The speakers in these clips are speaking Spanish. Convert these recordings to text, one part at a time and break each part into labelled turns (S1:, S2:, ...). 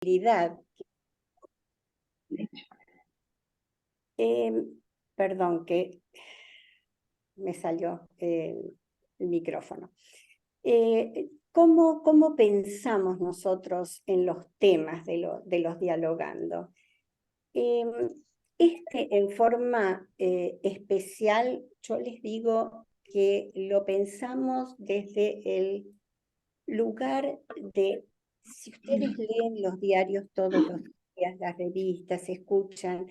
S1: habilidad. Perdón, que me salió el micrófono. ¿Cómo pensamos nosotros en los temas de los dialogando? En forma especial, yo les digo que lo pensamos desde el lugar de, si ustedes leen los diarios todos los días, las revistas, escuchan,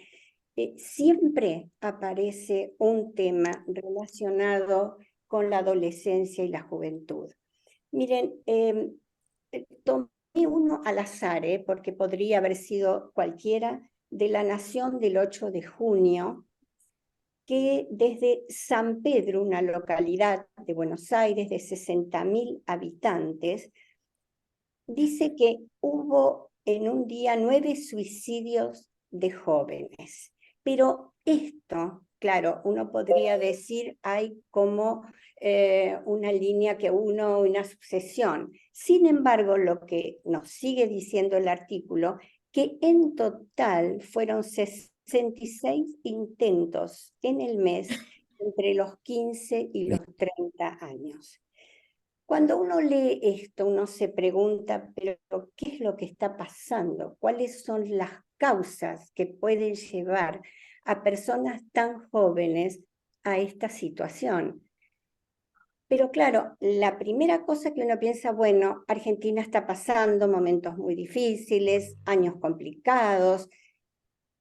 S1: siempre aparece un tema relacionado con la adolescencia y la juventud. Miren, tomé uno al azar, porque podría haber sido cualquiera, de La Nación del 8 de junio, que desde San Pedro, una localidad de Buenos Aires de 60.000 habitantes, dice que hubo en un día 9 suicidios de jóvenes. Pero esto, claro, uno podría decir, hay como una línea una sucesión. Sin embargo, lo que nos sigue diciendo el artículo, que en total fueron 66 intentos en el mes entre los 15 y los 30 años. Cuando uno lee esto, uno se pregunta, pero ¿qué es lo que está pasando? ¿Cuáles son las causas que pueden llevar a personas tan jóvenes a esta situación? Pero claro, la primera cosa que uno piensa, bueno, Argentina está pasando momentos muy difíciles, años complicados,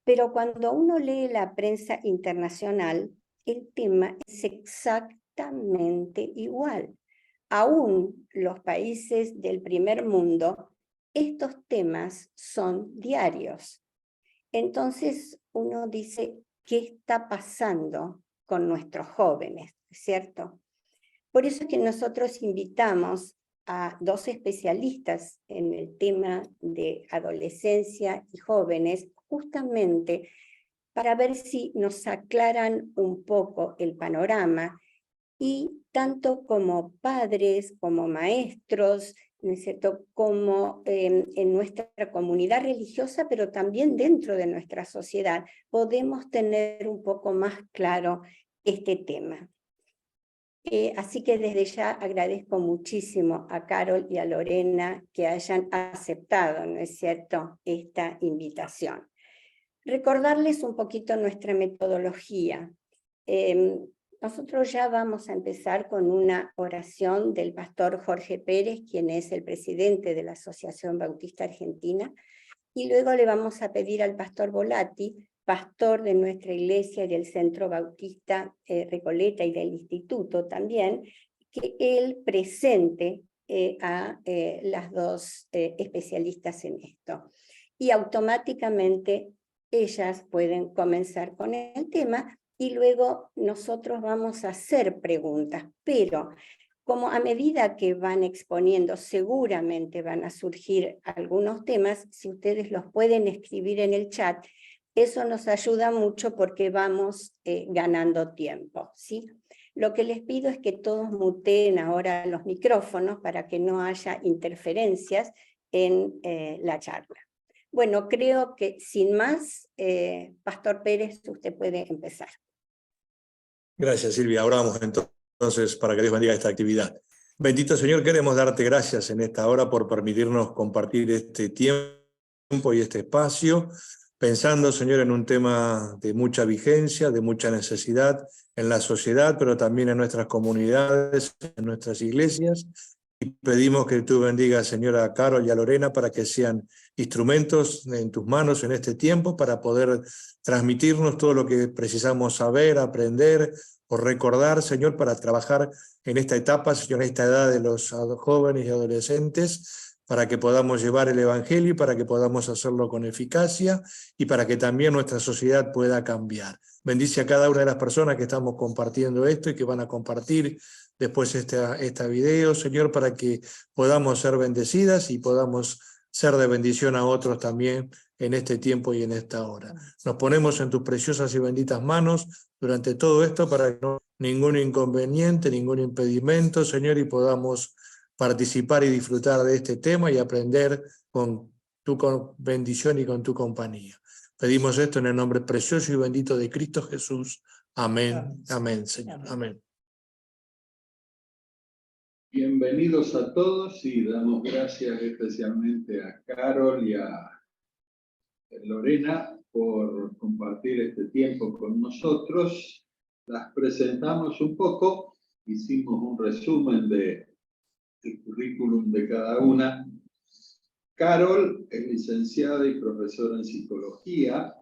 S1: pero cuando uno lee la prensa internacional, el tema es exactamente igual. Aún los países del primer mundo, estos temas son diarios. Entonces uno dice, ¿qué está pasando con nuestros jóvenes? ¿Cierto? Por eso es que nosotros invitamos a 2 especialistas en el tema de adolescencia y jóvenes, justamente para ver si nos aclaran un poco el panorama, y tanto como padres, como maestros, ¿no es cierto?, como en nuestra comunidad religiosa, pero también dentro de nuestra sociedad, podemos tener un poco más claro este tema. Así que desde ya agradezco muchísimo a Carol y a Lorena que hayan aceptado, ¿no es cierto?, esta invitación. Recordarles un poquito nuestra metodología. Nosotros ya vamos a empezar con una oración del pastor Jorge Pérez, quien es el presidente de la Asociación Bautista Argentina, y luego le vamos a pedir al pastor Volati, pastor de nuestra iglesia y del Centro Bautista Recoleta y del Instituto también, que él presente a las 2 especialistas en esto. Y automáticamente ellas pueden comenzar con el tema y luego nosotros vamos a hacer preguntas, pero como a medida que van exponiendo seguramente van a surgir algunos temas, si ustedes los pueden escribir en el chat, eso nos ayuda mucho porque vamos ganando tiempo, ¿sí? Lo que les pido es que todos muteen ahora los micrófonos para que no haya interferencias en la charla. Bueno, creo que sin más, Pastor Pérez, usted puede empezar.
S2: Gracias, Silvia. Oramos entonces para que Dios bendiga esta actividad. Bendito Señor, queremos darte gracias en esta hora por permitirnos compartir este tiempo y este espacio, pensando, Señor, en un tema de mucha vigencia, de mucha necesidad en la sociedad, pero también en nuestras comunidades, en nuestras iglesias. Y pedimos que tú bendigas, Señor, a Carol y a Lorena para que sean instrumentos en tus manos en este tiempo para poder transmitirnos todo lo que precisamos saber, aprender o recordar, Señor, para trabajar en esta etapa, Señor, en esta edad de los jóvenes y adolescentes, para que podamos llevar el Evangelio y para que podamos hacerlo con eficacia y para que también nuestra sociedad pueda cambiar. Bendice a cada una de las personas que estamos compartiendo esto y que van a compartir después esta video, Señor, para que podamos ser bendecidas y podamos ser de bendición a otros también en este tiempo y en esta hora. Nos ponemos en tus preciosas y benditas manos durante todo esto para que no haya ningún inconveniente, ningún impedimento, Señor, y podamos participar y disfrutar de este tema y aprender con tu bendición y con tu compañía. Pedimos esto en el nombre precioso y bendito de Cristo Jesús. Amén. Amén, Señor. Amén.
S3: Bienvenidos a todos y damos gracias especialmente a Carol y a Lorena por compartir este tiempo con nosotros. Las presentamos un poco, hicimos un resumen del currículum de cada una. Carol es licenciada y profesora en psicología,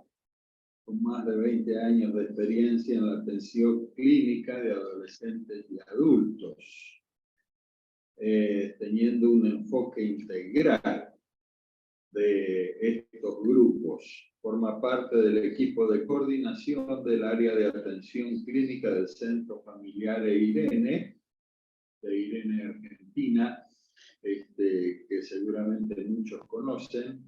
S3: con más de 20 años de experiencia en la atención clínica de adolescentes y adultos, teniendo un enfoque integral de estos grupos. Forma parte del equipo de coordinación del área de atención clínica del Centro Familiar Irene, de Irene, Argentina, que seguramente muchos conocen.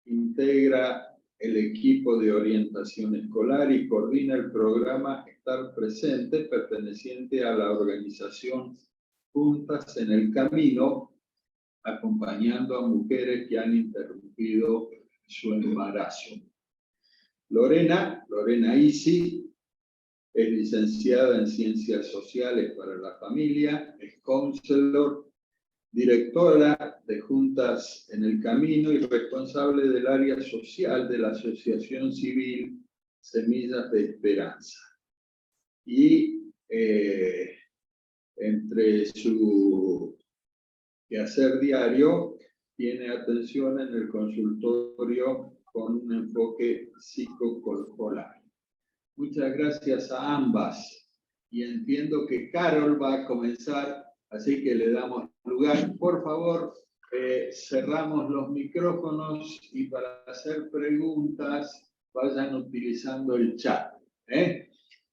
S3: Integra el equipo de orientación escolar y coordina el programa Estar Presente, perteneciente a la organización Juntas en el Camino, acompañando a mujeres que han interrumpido su embarazo. Lorena Isi es licenciada en Ciencias Sociales para la Familia, es counselor, directora de Juntas en el Camino y responsable del área social de la Asociación Civil Semillas de Esperanza. Y entre su quehacer diario, tiene atención en el consultorio con un enfoque psicocorporal. Muchas gracias a ambas. Y entiendo que Carol va a comenzar, así que le damos lugar. Por favor, cerramos los micrófonos y para hacer preguntas vayan utilizando el chat.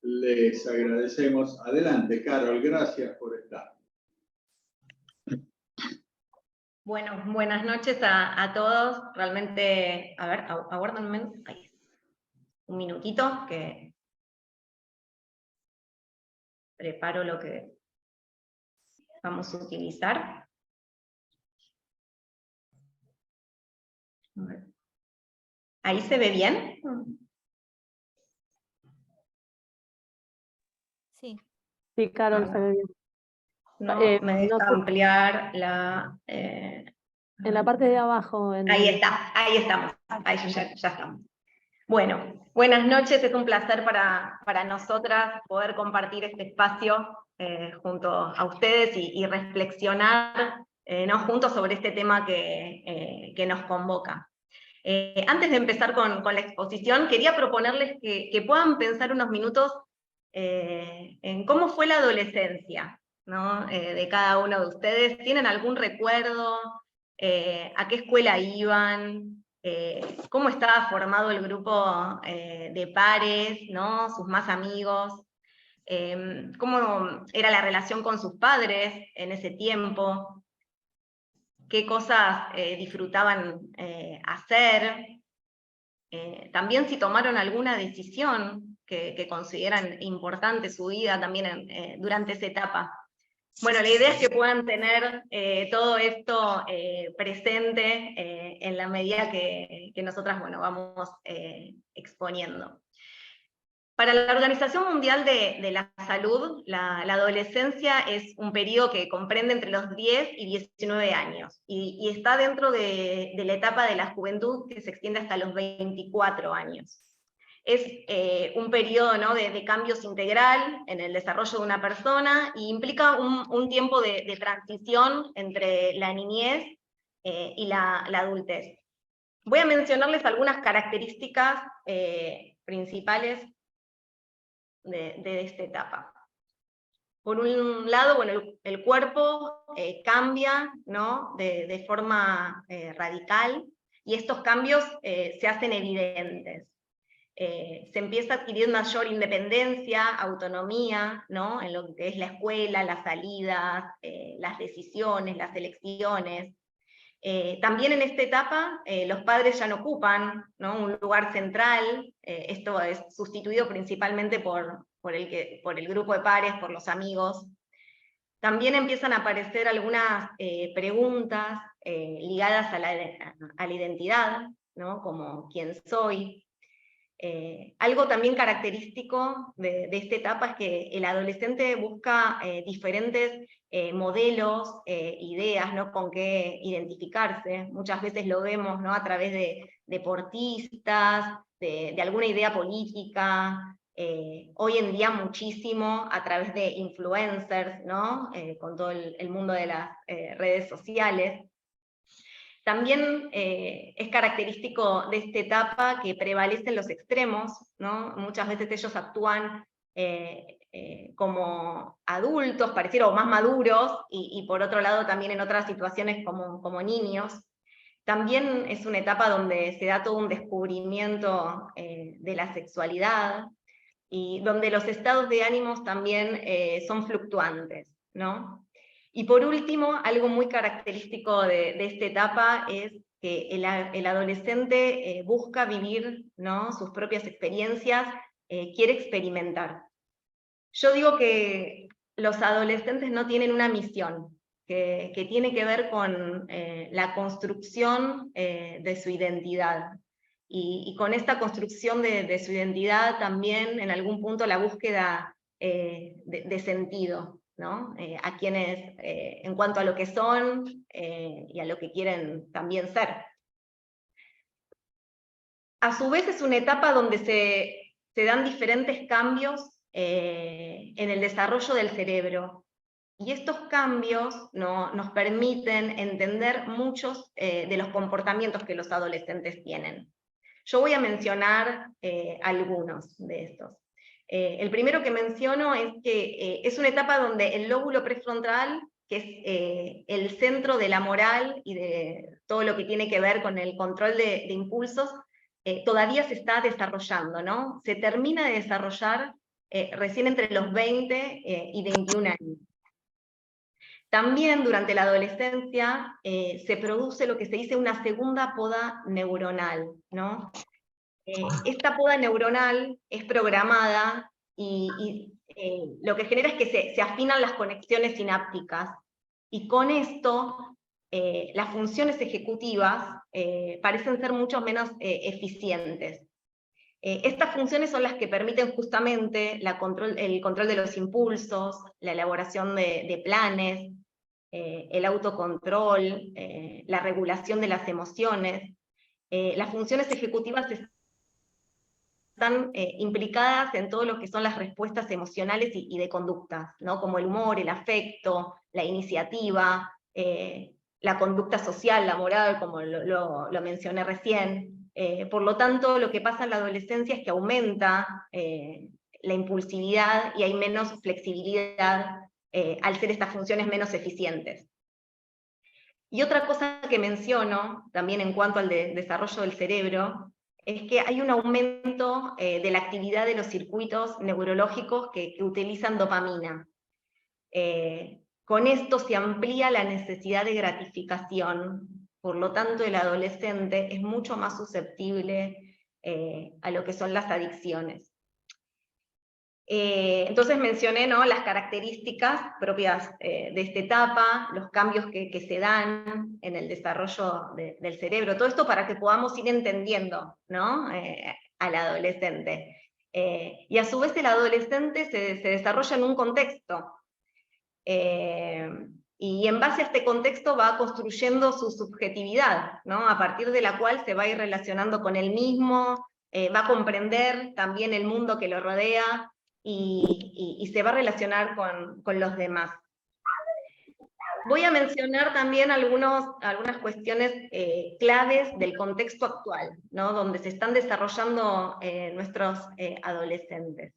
S3: Les agradecemos. Adelante, Carol, gracias por estar.
S4: Bueno, buenas noches a todos. Realmente, a ver, aguárdenme un minutito que preparo lo que vamos a utilizar. A ver. ¿Ahí se ve bien?
S5: Sí.
S6: Sí, Carol, se ve bien.
S4: No, me deja ampliar la...
S6: en la parte de abajo.
S4: Ahí está, ahí estamos. Ahí ya estamos. Bueno, buenas noches, es un placer para nosotras poder compartir este espacio junto a ustedes y reflexionar juntos sobre este tema que nos convoca. Antes de empezar con la exposición, quería proponerles que puedan pensar unos minutos en cómo fue la adolescencia, ¿no? De cada uno de ustedes. ¿Tienen algún recuerdo? ¿A qué escuela iban? ¿Cómo estaba formado el grupo de pares, ¿no? Sus más amigos? ¿Cómo era la relación con sus padres en ese tiempo? ¿Qué cosas disfrutaban hacer? También si tomaron alguna decisión que consideran importante su vida también durante esa etapa. Bueno, la idea es que puedan tener todo esto presente en la medida que nosotras vamos exponiendo. Para la Organización Mundial de la Salud, la adolescencia es un periodo que comprende entre los 10 y 19 años, y está dentro de la etapa de la juventud que se extiende hasta los 24 años. Es un periodo, ¿no?, de cambios integral en el desarrollo de una persona, y implica un tiempo de transición entre la niñez y la adultez. Voy a mencionarles algunas características principales de esta etapa. Por un lado, el cuerpo cambia, ¿no?, de forma radical, y estos cambios se hacen evidentes. Se empieza a adquirir mayor independencia, autonomía, ¿no?, en lo que es la escuela, las salidas, las decisiones, las elecciones. También en esta etapa los padres ya no ocupan, ¿no?, un lugar central. Esto es sustituido principalmente por el grupo de pares, por los amigos. También empiezan a aparecer algunas preguntas ligadas a la identidad, ¿no? Como quién soy. Algo también característico de esta etapa es que el adolescente busca diferentes modelos, ideas, ¿no? Con qué identificarse. Muchas veces lo vemos, ¿no? A través de deportistas, de alguna idea política, hoy en día muchísimo a través de influencers, ¿no? Con todo el mundo de las redes sociales. También es característico de esta etapa que prevalecen los extremos, ¿no? Muchas veces ellos actúan como adultos, pareciera, o más maduros, y por otro lado también en otras situaciones como niños. También es una etapa donde se da todo un descubrimiento de la sexualidad, y donde los estados de ánimos también son fluctuantes, ¿no? Y por último, algo muy característico de esta etapa es que el adolescente busca vivir, ¿no? Sus propias experiencias, quiere experimentar. Yo digo que los adolescentes no tienen una misión, que tiene que ver con la construcción de su identidad. Y con esta construcción de su identidad también en algún punto la búsqueda de sentido, ¿no? A quienes, en cuanto a lo que son y a lo que quieren también ser. A su vez es una etapa donde se dan diferentes cambios en el desarrollo del cerebro. Y estos cambios nos permiten entender muchos de los comportamientos que los adolescentes tienen. Yo voy a mencionar algunos de estos. El primero que menciono es que es una etapa donde el lóbulo prefrontal, que es el centro de la moral y de todo lo que tiene que ver con el control de impulsos, todavía se está desarrollando, ¿no? Se termina de desarrollar recién entre los 20 y 21 años. También durante la adolescencia se produce lo que se dice una segunda poda neuronal, ¿no? Esta poda neuronal es programada y lo que genera es que se afinan las conexiones sinápticas, y con esto las funciones ejecutivas parecen ser mucho menos eficientes. Estas funciones son las que permiten justamente el control de los impulsos, la elaboración de planes, el autocontrol, la regulación de las emociones. Las funciones ejecutivas están implicadas en todo lo que son las respuestas emocionales y de conductas, ¿no? Como el humor, el afecto, la iniciativa, la conducta social, la moral, como lo mencioné recién. Por lo tanto, lo que pasa en la adolescencia es que aumenta la impulsividad y hay menos flexibilidad al ser estas funciones menos eficientes. Y otra cosa que menciono, también en cuanto al desarrollo del cerebro, es que hay un aumento de la actividad de los circuitos neurológicos que utilizan dopamina. Con esto se amplía la necesidad de gratificación, por lo tanto el adolescente es mucho más susceptible a lo que son las adicciones. Entonces mencioné, ¿no?, las características propias de esta etapa, los cambios que se dan en el desarrollo del cerebro, todo esto para que podamos ir entendiendo, ¿no?, al adolescente. Y a su vez el adolescente se desarrolla en un contexto, y en base a este contexto va construyendo su subjetividad, ¿no?, a partir de la cual se va a ir relacionando con él mismo, va a comprender también el mundo que lo rodea, y se va a relacionar con los demás. Voy a mencionar también algunas cuestiones claves del contexto actual, ¿no?, donde se están desarrollando nuestros adolescentes.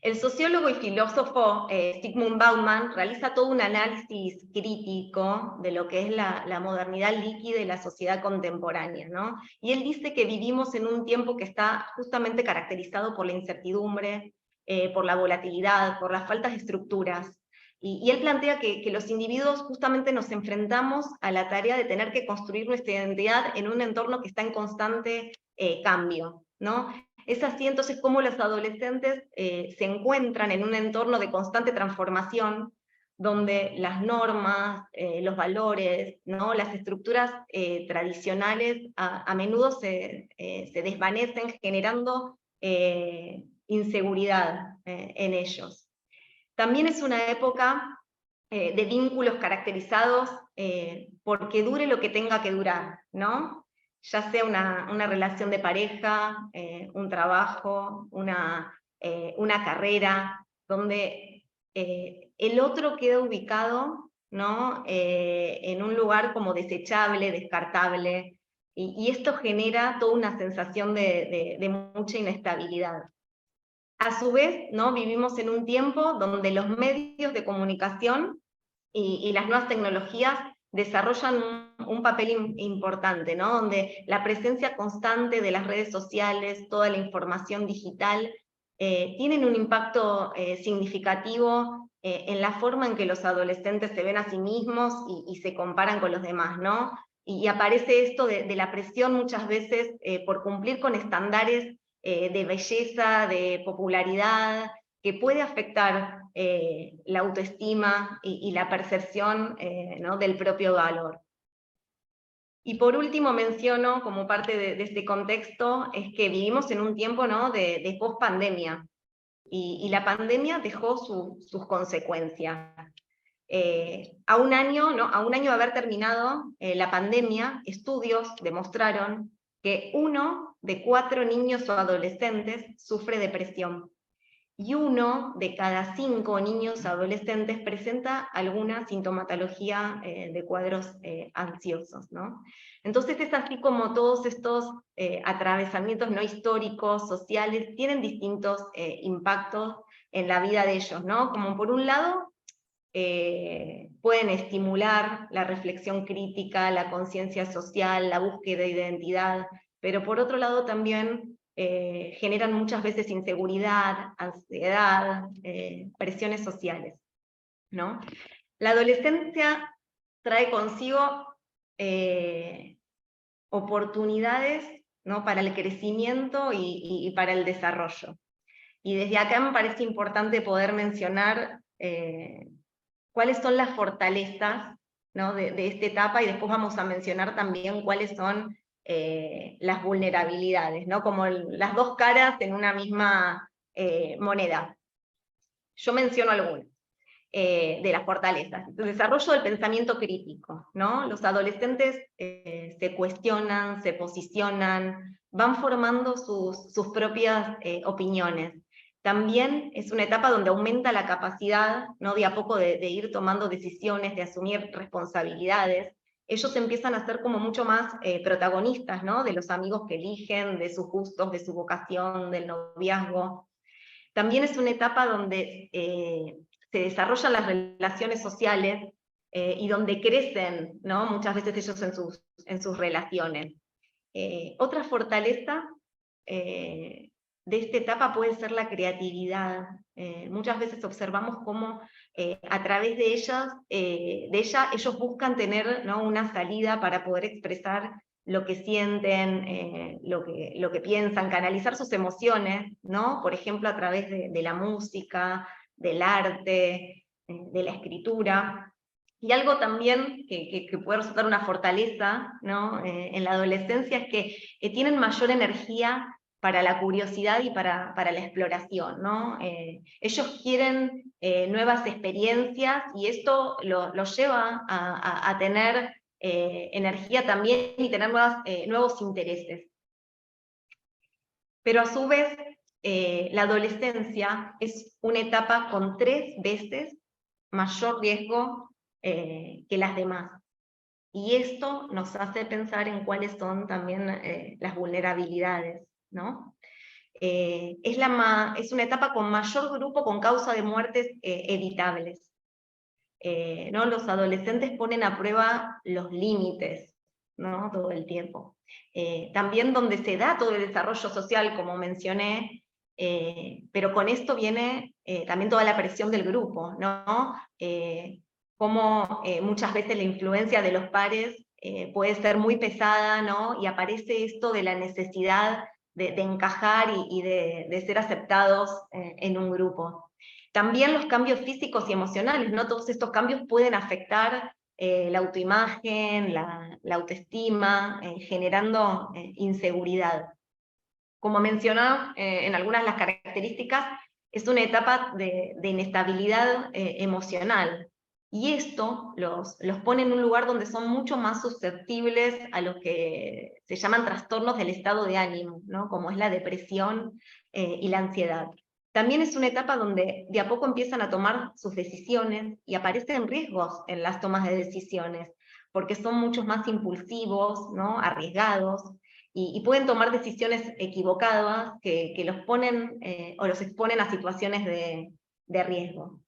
S4: El sociólogo y filósofo Zygmunt Bauman realiza todo un análisis crítico de lo que es la modernidad líquida y la sociedad contemporánea, ¿no? Y él dice que vivimos en un tiempo que está justamente caracterizado por la incertidumbre, por la volatilidad, por las faltas de estructuras. Y él plantea que los individuos justamente nos enfrentamos a la tarea de tener que construir nuestra identidad en un entorno que está en constante cambio, ¿no? Es así entonces como los adolescentes se encuentran en un entorno de constante transformación, donde las normas, los valores, ¿no? Las estructuras tradicionales a menudo se desvanecen, generando inseguridad en ellos. También es una época de vínculos caracterizados porque dure lo que tenga que durar, ¿no? Ya sea una relación de pareja, un trabajo, una carrera, donde el otro queda ubicado, ¿no? En un lugar como desechable, descartable, y esto genera toda una sensación de mucha inestabilidad. A su vez, ¿no? Vivimos en un tiempo donde los medios de comunicación y las nuevas tecnologías desarrollan un papel importante, ¿no? Donde la presencia constante de las redes sociales, toda la información digital, tienen un impacto significativo en la forma en que los adolescentes se ven a sí mismos y se comparan con los demás, ¿no? Y aparece esto de la presión muchas veces por cumplir con estándares de belleza, de popularidad, que puede afectar la autoestima y la percepción ¿no? del propio valor. Y por último menciono, como parte de este contexto, es que vivimos en un tiempo, ¿no? de post-pandemia, y la pandemia dejó sus consecuencias. A un año de haber terminado la pandemia, estudios demostraron que 1 de 4 niños o adolescentes sufre depresión, y 1 de cada 5 niños adolescentes presenta alguna sintomatología de cuadros ansiosos, ¿no? Entonces es así como todos estos atravesamientos no históricos, sociales, tienen distintos impactos en la vida de ellos, ¿no? Como por un lado, pueden estimular la reflexión crítica, la conciencia social, la búsqueda de identidad, pero por otro lado también generan muchas veces inseguridad, ansiedad, presiones sociales, ¿no? La adolescencia trae consigo oportunidades, ¿no? para el crecimiento y para el desarrollo. Y desde acá me parece importante poder mencionar cuáles son las fortalezas, ¿no? de esta etapa, y después vamos a mencionar también cuáles son las vulnerabilidades, ¿no? Como las dos caras en una misma moneda. Yo menciono algunas de las fortalezas. El desarrollo del pensamiento crítico, ¿no? Los adolescentes se cuestionan, se posicionan, van formando sus propias opiniones. También es una etapa donde aumenta la capacidad, ¿no? de a poco de ir tomando decisiones, de asumir responsabilidades. Ellos empiezan a ser como mucho más protagonistas, ¿no? de los amigos que eligen, de sus gustos, de su vocación, del noviazgo. También es una etapa donde se desarrollan las relaciones sociales y donde crecen, ¿no? muchas veces ellos en sus relaciones. Otra fortaleza de esta etapa puede ser la creatividad. Muchas veces observamos cómo a través de ella ellos buscan tener, ¿no? una salida para poder expresar lo que sienten, lo que piensan, canalizar sus emociones, ¿no? por ejemplo a través de la música, del arte, de la escritura. Y algo también que puede resultar una fortaleza, ¿no? en la adolescencia es que tienen mayor energía para la curiosidad y para la exploración, ¿no? Ellos quieren nuevas experiencias, y esto los lleva a tener energía también y tener nuevos intereses. Pero a su vez, la adolescencia es una etapa con 3 veces mayor riesgo que las demás. Y esto nos hace pensar en cuáles son también las vulnerabilidades, ¿no? Es una etapa con mayor grupo con causa de muertes evitables. ¿No? Los adolescentes ponen a prueba los límites, ¿no? todo el tiempo. También donde se da todo el desarrollo social, como mencioné, pero con esto viene también toda la presión del grupo, ¿no? Como muchas veces la influencia de los pares puede ser muy pesada, ¿no? y aparece esto de la necesidad de encajar y de ser aceptados en un grupo. También los cambios físicos y emocionales, ¿no? Todos estos cambios pueden afectar la autoimagen, la autoestima, generando inseguridad. Como mencionaba en algunas de las características, es una etapa de inestabilidad emocional. Y esto los pone en un lugar donde son mucho más susceptibles a lo que se llaman trastornos del estado de ánimo, ¿no? Como es la depresión y la ansiedad. También es una etapa donde de a poco empiezan a tomar sus decisiones y aparecen riesgos en las tomas de decisiones, porque son mucho más impulsivos, ¿no? Arriesgados, y pueden tomar decisiones equivocadas que los ponen o los exponen a situaciones de riesgo.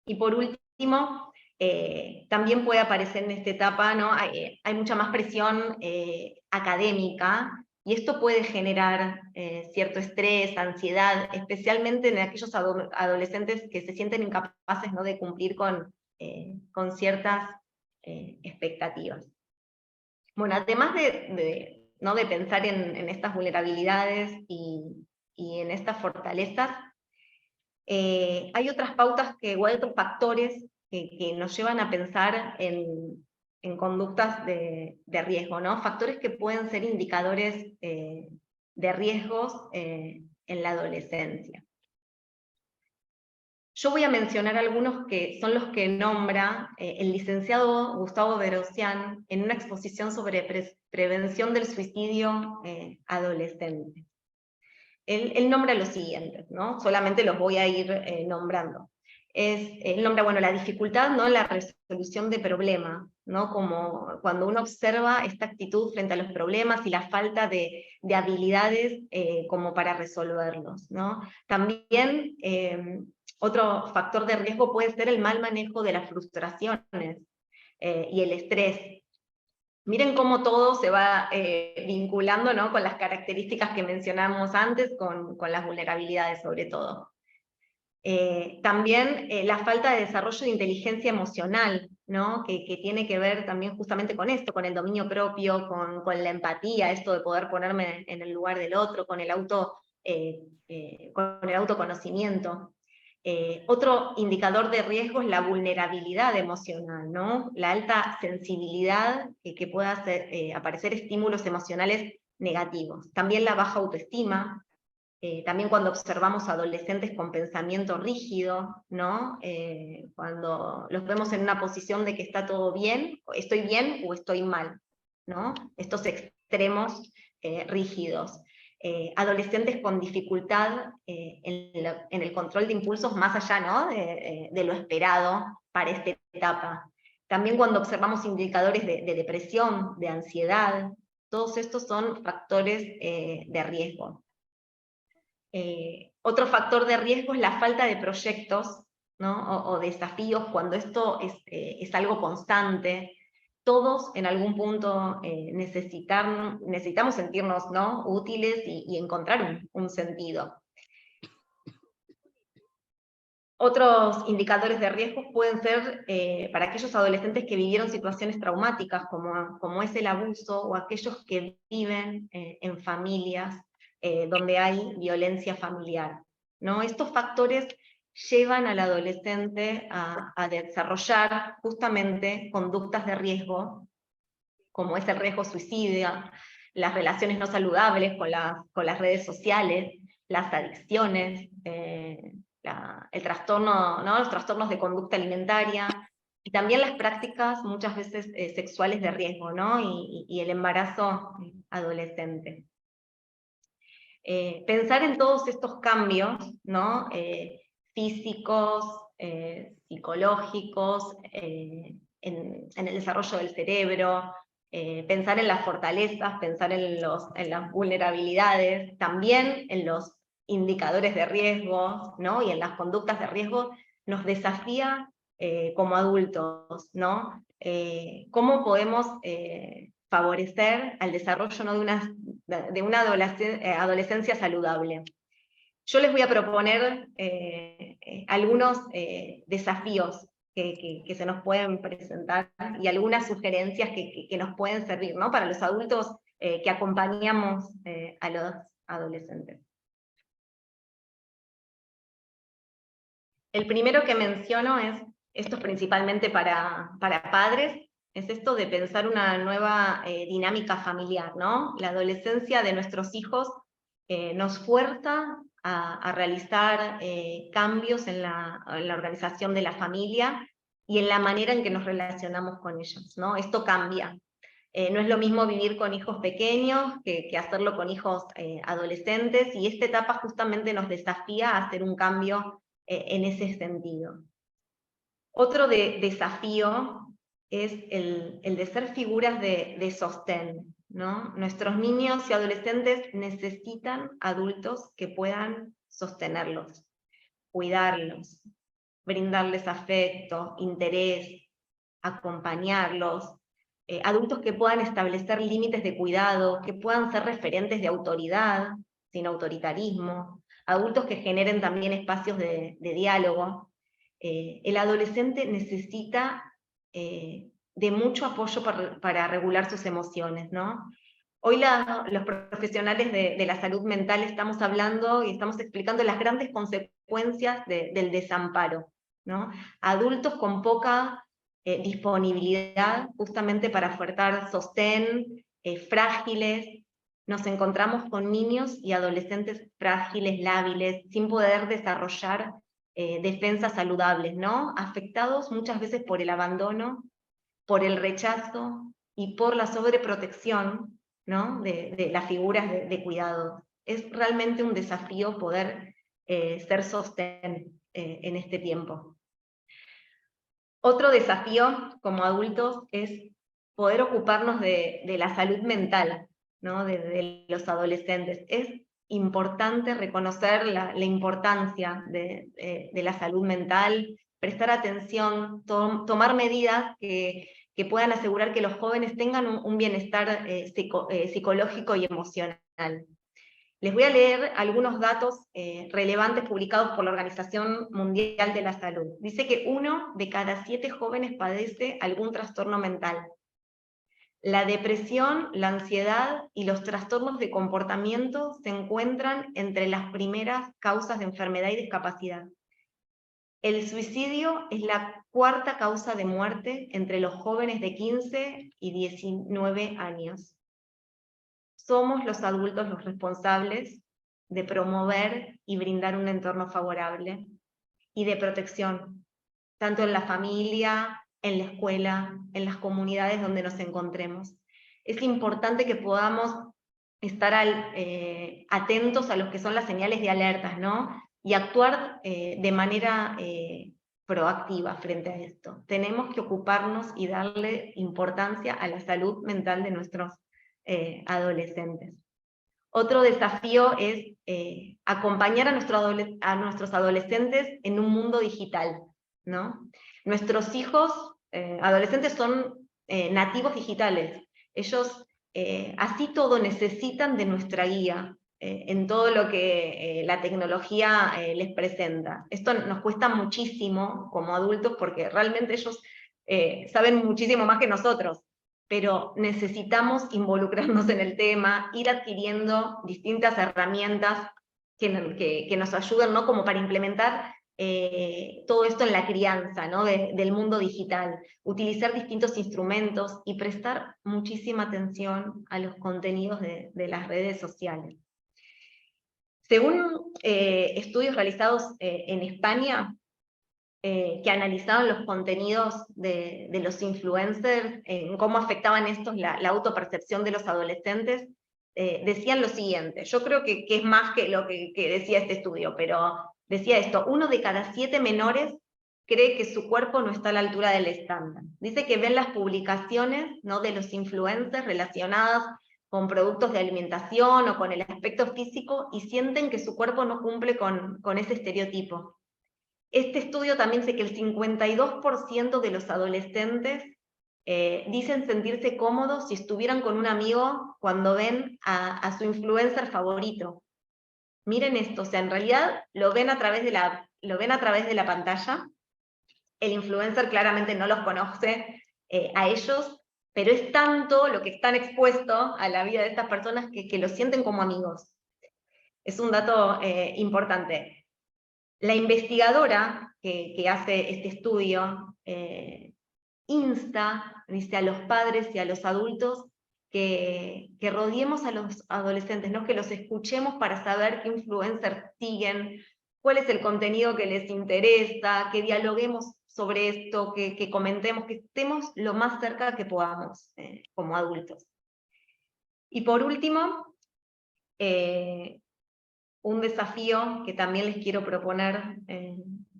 S4: Y por último, también puede aparecer en esta etapa, ¿no? Hay mucha más presión académica, y esto puede generar cierto estrés, ansiedad, especialmente en aquellos adolescentes que se sienten incapaces, ¿no? De cumplir con ciertas expectativas. Bueno, además ¿no? de pensar en estas vulnerabilidades y en estas fortalezas, hay otras pautas o otros factores que nos llevan a pensar en conductas de riesgo, ¿no? Factores que pueden ser indicadores de riesgos en la adolescencia. Yo voy a mencionar algunos que son los que nombra el licenciado Gustavo Berosian en una exposición sobre prevención del suicidio adolescente. Él nombra los siguientes, ¿no? Solamente los voy a ir nombrando. Él nombra, bueno, la dificultad, ¿no? En la resolución de problemas, ¿no? Como cuando uno observa esta actitud frente a los problemas y la falta de habilidades como para resolverlos, ¿no? También otro factor de riesgo puede ser el mal manejo de las frustraciones y el estrés. Miren cómo todo se va vinculando, ¿no? Con las características que mencionamos antes, con las vulnerabilidades sobre todo. También la falta de desarrollo de inteligencia emocional, ¿no? Que tiene que ver también justamente con esto, con el dominio propio, con la empatía, esto de poder ponerme en el lugar del otro, con el autoconocimiento. Otro indicador de riesgo es la vulnerabilidad emocional, ¿no? La alta sensibilidad que pueda aparecer estímulos emocionales negativos. También la baja autoestima, también cuando observamos adolescentes con pensamiento rígido, ¿no? Cuando los vemos en una posición de que está todo bien, estoy bien o estoy mal, ¿no? Estos extremos rígidos. Adolescentes con dificultad en el control de impulsos más allá, ¿no? de lo esperado para esta etapa. También cuando observamos indicadores de depresión, de ansiedad, todos estos son factores de riesgo. Otro factor de riesgo es la falta de proyectos, ¿no? o desafíos, cuando esto es algo constante. Todos en algún punto necesitamos sentirnos, ¿no? útiles y encontrar un sentido. Otros indicadores de riesgo pueden ser para aquellos adolescentes que vivieron situaciones traumáticas, como es el abuso, o aquellos que viven en familias donde hay violencia familiar, ¿no? Estos factores llevan al adolescente a desarrollar justamente conductas de riesgo, como es el riesgo suicida, las relaciones no saludables con las redes sociales, las adicciones, el trastorno, ¿no? los trastornos de conducta alimentaria, y también las prácticas muchas veces sexuales de riesgo, ¿no? y el embarazo adolescente. Pensar en todos estos cambios, ¿no? Físicos, psicológicos, en el desarrollo del cerebro, pensar en las fortalezas, pensar en las vulnerabilidades, también en los indicadores de riesgo, ¿no? y en las conductas de riesgo, nos desafía como adultos, ¿no? ¿Cómo podemos favorecer al desarrollo, ¿no? de una adolescencia saludable? Yo les voy a proponer algunos desafíos que se nos pueden presentar y algunas sugerencias que nos pueden servir, ¿no? para los adultos que acompañamos a los adolescentes. El primero que menciono esto es principalmente para padres, es esto de pensar una nueva dinámica familiar, ¿no? La adolescencia de nuestros hijos nos fuerza a realizar cambios en la organización de la familia y en la manera en que nos relacionamos con ellos, ¿no? Esto cambia. No es lo mismo vivir con hijos pequeños que hacerlo con hijos adolescentes, y esta etapa justamente nos desafía a hacer un cambio en ese sentido. Otro desafío es el de ser figuras de sostén, ¿no? Nuestros niños y adolescentes necesitan adultos que puedan sostenerlos, cuidarlos, brindarles afecto, interés, acompañarlos, adultos que puedan establecer límites de cuidado, que puedan ser referentes de autoridad, sin autoritarismo, adultos que generen también espacios de diálogo. El adolescente necesita de mucho apoyo para regular sus emociones, ¿no? Hoy los profesionales de la salud mental estamos hablando y estamos explicando las grandes consecuencias del desamparo, ¿no? Adultos con poca disponibilidad justamente para ofertar sostén, frágiles. Nos encontramos con niños y adolescentes frágiles, lábiles, sin poder desarrollar defensas saludables, ¿no? Afectados muchas veces por el abandono, por el rechazo y por la sobreprotección, ¿no? de las figuras de cuidado. Es realmente un desafío poder ser sostén en este tiempo. Otro desafío como adultos es poder ocuparnos de la salud mental, ¿no? de los adolescentes. Es importante reconocer la importancia de la salud mental, prestar atención, tomar medidas que puedan asegurar que los jóvenes tengan un bienestar psicológico y emocional. Les voy a leer algunos datos relevantes publicados por la Organización Mundial de la Salud. Dice que 1 de cada 7 jóvenes padece algún trastorno mental. La depresión, la ansiedad y los trastornos de comportamiento se encuentran entre las primeras causas de enfermedad y discapacidad. El suicidio es la 4ª causa de muerte entre los jóvenes de 15 y 19 años. Somos los adultos los responsables de promover y brindar un entorno favorable y de protección, tanto en la familia, en la escuela, en las comunidades donde nos encontremos. Es importante que podamos estar atentos a lo que son las señales de alertas, ¿no? Y actuar de manera proactiva frente a esto. Tenemos que ocuparnos y darle importancia a la salud mental de nuestros adolescentes. Otro desafío es acompañar a nuestros adolescentes en un mundo digital, ¿no? Nuestros hijos adolescentes son nativos digitales. Ellos, así todo, necesitan de nuestra guía en todo lo que la tecnología les presenta. Esto nos cuesta muchísimo como adultos porque realmente ellos saben muchísimo más que nosotros, pero necesitamos involucrarnos en el tema, ir adquiriendo distintas herramientas que nos ayuden, ¿no? Como para implementar todo esto en la crianza, ¿no? del mundo digital, utilizar distintos instrumentos y prestar muchísima atención a los contenidos de las redes sociales. Según estudios realizados en España, que analizaban los contenidos de los influencers, en cómo afectaban estos la autopercepción de los adolescentes, decían lo siguiente. Yo creo que es más que lo que decía este estudio, pero decía esto: 1 de cada 7 menores cree que su cuerpo no está a la altura del estándar. Dice que ven las publicaciones, ¿no? de los influencers relacionadas con productos de alimentación o con el aspecto físico y sienten que su cuerpo no cumple con ese estereotipo. Este estudio también dice que el 52% de los adolescentes dicen sentirse cómodos si estuvieran con un amigo cuando ven a su influencer favorito. Miren esto, o sea, en realidad lo ven a través de la pantalla. El influencer claramente no los conoce a ellos, pero es tanto lo que están expuestos a la vida de estas personas que lo sienten como amigos. Es un dato importante. La investigadora que hace este estudio dice a los padres y a los adultos que rodeemos a los adolescentes, ¿no? Que los escuchemos para saber qué influencers siguen, cuál es el contenido que les interesa, que dialoguemos sobre esto, que comentemos, que estemos lo más cerca que podamos como adultos. Y por último, un desafío que también les quiero proponer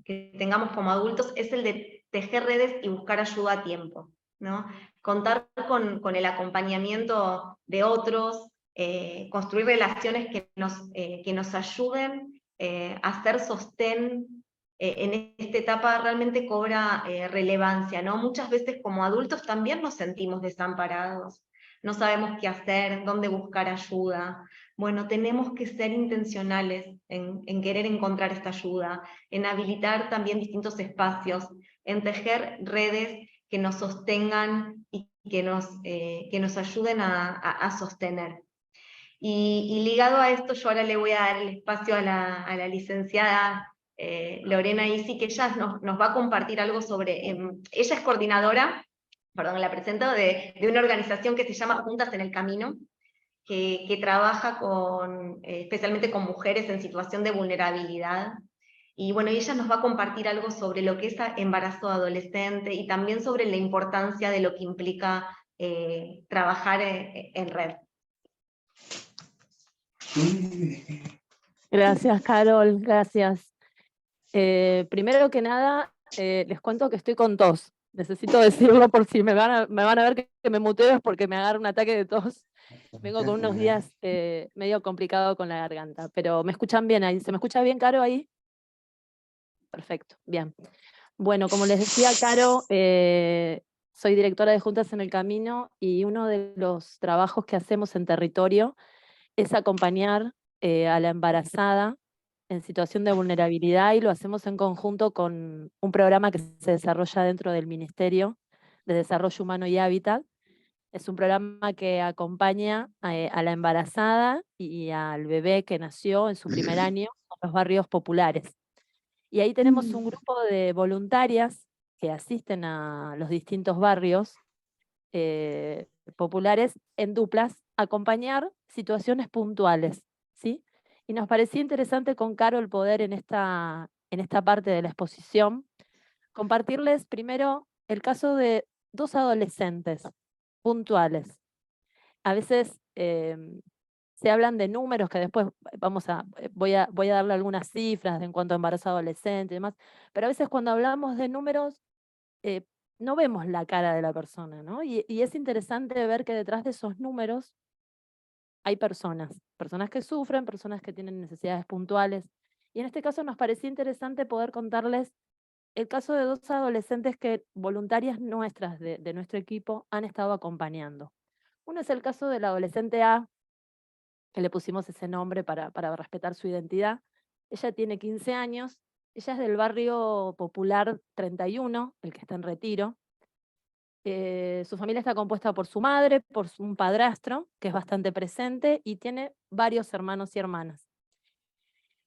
S4: que tengamos como adultos es el de tejer redes y buscar ayuda a tiempo, ¿no? Contar con el acompañamiento de otros, construir relaciones que nos ayuden a hacer sostén en esta etapa realmente cobra relevancia, ¿no? Muchas veces como adultos también nos sentimos desamparados, no sabemos qué hacer, dónde buscar ayuda. Bueno, tenemos que ser intencionales en querer encontrar esta ayuda, en habilitar también distintos espacios, en tejer redes que nos sostengan y que nos ayuden a sostener. Y ligado a esto, yo ahora le voy a dar el espacio a la licenciada Lorena Isi, que ella nos va a compartir algo sobre, ella es coordinadora, perdón, la presento, de una organización que se llama Juntas en el Camino, que trabaja especialmente con mujeres en situación de vulnerabilidad. Y bueno, ella nos va a compartir algo sobre lo que es embarazo adolescente y también sobre la importancia de lo que implica trabajar en red.
S6: Gracias, Carol, gracias. Primero que nada, les cuento que estoy con tos. Necesito decirlo por si me van a ver que me muteo, es porque me agarra un ataque de tos. Vengo con unos días medio complicado con la garganta, pero ¿me escuchan bien ahí? ¿Se me escucha bien, Caro, ahí? Perfecto, bien. Bueno, como les decía, Caro, soy directora de Juntas en el Camino y uno de los trabajos que hacemos en territorio es acompañar a la embarazada en situación de vulnerabilidad, y lo hacemos en conjunto con un programa que se desarrolla dentro del Ministerio de Desarrollo Humano y Hábitat. Es un programa que acompaña a la embarazada y al bebé que nació en su primer año en los barrios populares. Y ahí tenemos un grupo de voluntarias que asisten a los distintos barrios populares en duplas, a acompañar situaciones puntuales, ¿sí? Y nos parecía interesante con Carol poder en esta parte de la exposición compartirles primero el caso de dos adolescentes puntuales. A veces se hablan de números que después voy a darle algunas cifras en cuanto a embarazo adolescente y demás, pero a veces cuando hablamos de números no vemos la cara de la persona, ¿no? Y es interesante ver que detrás de esos números hay personas que sufren, personas que tienen necesidades puntuales. Y en este caso nos parecía interesante poder contarles el caso de dos adolescentes que voluntarias nuestras de nuestro equipo han estado acompañando. Uno es el caso del adolescente A, que le pusimos ese nombre para respetar su identidad. Ella tiene 15 años, ella es del barrio popular 31, el que está en Retiro. Su familia está compuesta por su madre, por un padrastro, que es bastante presente, y tiene varios hermanos y hermanas.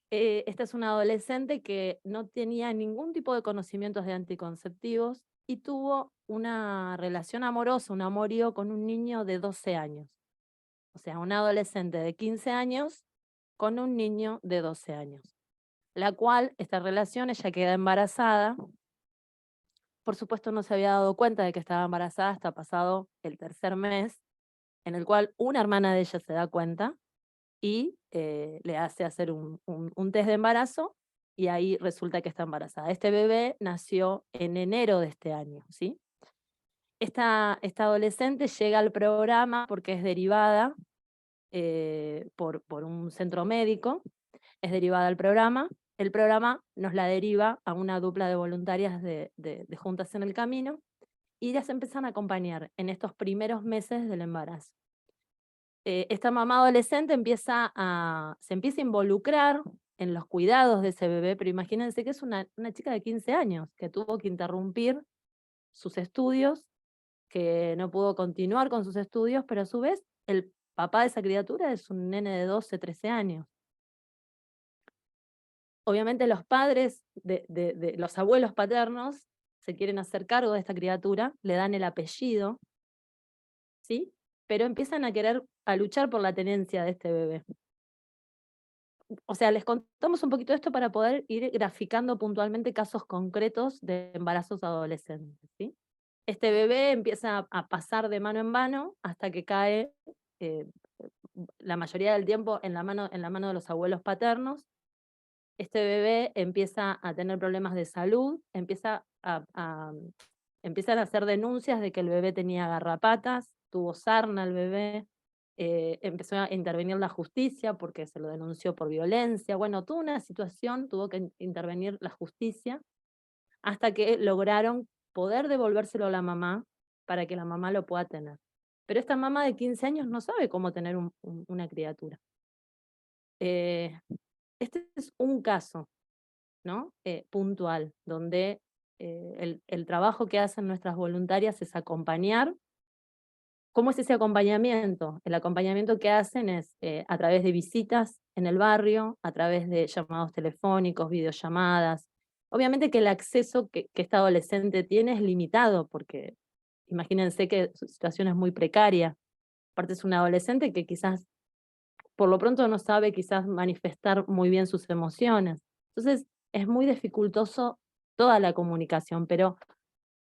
S6: Esta es una adolescente que no tenía ningún tipo de conocimientos de anticonceptivos y tuvo una relación amorosa, un amorío con un niño de 12 años. O sea, una adolescente de 15 años con un niño de 12 años. La cual, esta relación, ella queda embarazada. Por supuesto, no se había dado cuenta de que estaba embarazada hasta pasado el tercer mes, en el cual una hermana de ella se da cuenta y le hace hacer un test de embarazo, y ahí resulta que está embarazada. Este bebé nació en enero de este año, ¿sí? Esta adolescente llega al programa porque es derivada por un centro médico, es derivada al programa. El programa nos la deriva a una dupla de voluntarias de Juntas en el Camino, y ellas empiezan a acompañar en estos primeros meses del embarazo. Esta mamá adolescente se empieza a involucrar en los cuidados de ese bebé, pero imagínense que es una chica de 15 años que tuvo que interrumpir sus estudios, que no pudo continuar con sus estudios, pero a su vez el papá de esa criatura es un nene de 12, 13 años. Obviamente los padres de los abuelos paternos se quieren hacer cargo de esta criatura, le dan el apellido, ¿sí? Pero empiezan a luchar por la tenencia de este bebé. O sea, les contamos un poquito esto para poder ir graficando puntualmente casos concretos de embarazos adolescentes, ¿sí? Este bebé empieza a pasar de mano en mano hasta que cae eh, la mayoría del tiempo en la mano de los abuelos paternos. Este bebé empieza a tener problemas de salud, empiezan a hacer denuncias de que el bebé tenía garrapatas, tuvo sarna el bebé, empezó a intervenir la justicia porque se lo denunció por violencia. Bueno, tuvo una situación, tuvo que intervenir la justicia hasta que lograron poder devolvérselo a la mamá para que la mamá lo pueda tener. Pero esta mamá de 15 años no sabe cómo tener una criatura. Este es un caso, ¿no? Puntual, donde el trabajo que hacen nuestras voluntarias es acompañar. ¿Cómo es ese acompañamiento? El acompañamiento que hacen es a través de visitas en el barrio, a través de llamados telefónicos, videollamadas. Obviamente que el acceso que esta adolescente tiene es limitado, porque imagínense que su situación es muy precaria. Aparte es una adolescente que quizás, por lo pronto no sabe quizás manifestar muy bien sus emociones. Entonces es muy dificultoso toda la comunicación, pero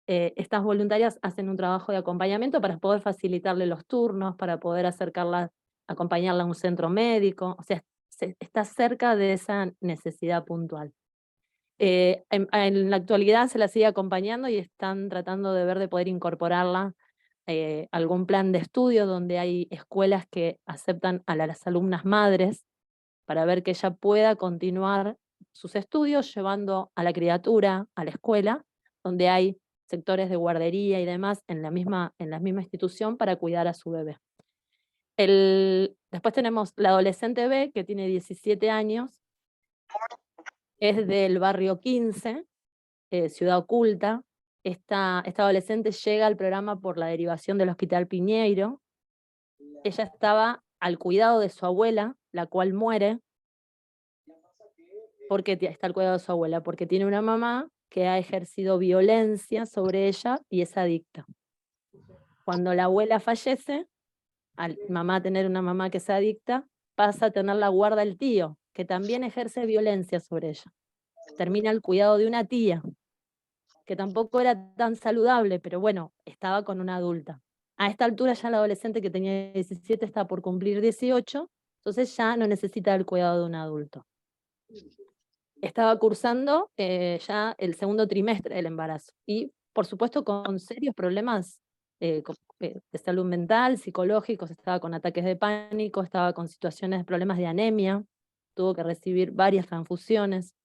S6: estas voluntarias hacen un trabajo de acompañamiento para poder facilitarle los turnos, para poder acompañarla a un centro médico, o sea, está cerca de esa necesidad puntual. En la actualidad se la sigue acompañando y están tratando de ver de poder incorporarla a algún plan de estudio donde hay escuelas que aceptan a las alumnas madres para ver que ella pueda continuar sus estudios llevando a la criatura a la escuela, donde hay sectores de guardería y demás en la misma institución para cuidar a su bebé. Después tenemos la adolescente B, que tiene 17 años, es del barrio 15, Ciudad Oculta. Esta adolescente llega al programa por la derivación del Hospital Piñeiro. Ella estaba al cuidado de su abuela, la cual muere. ¿Por qué está al cuidado de su abuela? Porque tiene una mamá que ha ejercido violencia sobre ella y es adicta. Cuando la abuela fallece, al tener una mamá que es adicta, pasa a tener la guarda el tío, que también ejerce violencia sobre ella. Termina el cuidado de una tía, que tampoco era tan saludable, pero bueno, estaba con una adulta. A esta altura ya la adolescente que tenía 17 está por cumplir 18, entonces ya no necesita el cuidado de un adulto. Estaba cursando ya el segundo trimestre del embarazo y, por supuesto, con serios problemas de salud mental, psicológicos, estaba con ataques de pánico, estaba con situaciones de problemas de anemia, tuvo que recibir varias transfusiones,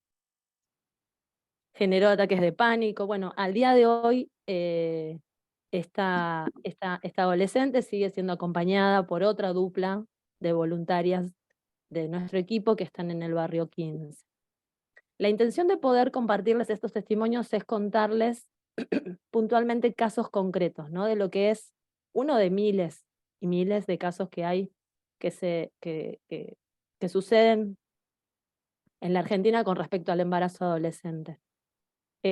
S6: generó ataques de pánico. Bueno, al día de hoy esta adolescente sigue siendo acompañada por otra dupla de voluntarias de nuestro equipo que están en el barrio 15. La intención de poder compartirles estos testimonios es contarles puntualmente casos concretos, ¿no? De lo que es uno de miles y miles de casos que hay que suceden en la Argentina con respecto al embarazo adolescente.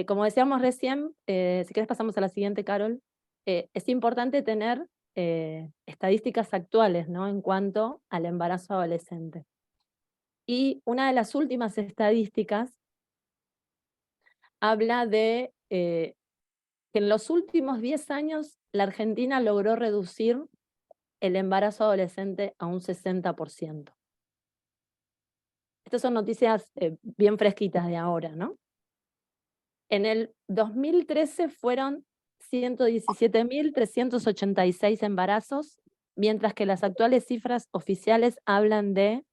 S6: Como decíamos recién, si querés pasamos a la siguiente, Carol, es importante tener estadísticas actuales, ¿no? En cuanto al embarazo adolescente. Y una de las últimas estadísticas habla de que en los últimos 10 años la Argentina logró reducir el embarazo adolescente a un 60%. Estas son noticias bien fresquitas de ahora, ¿no? En el 2013 fueron 117.386 embarazos, mientras que las actuales cifras oficiales hablan de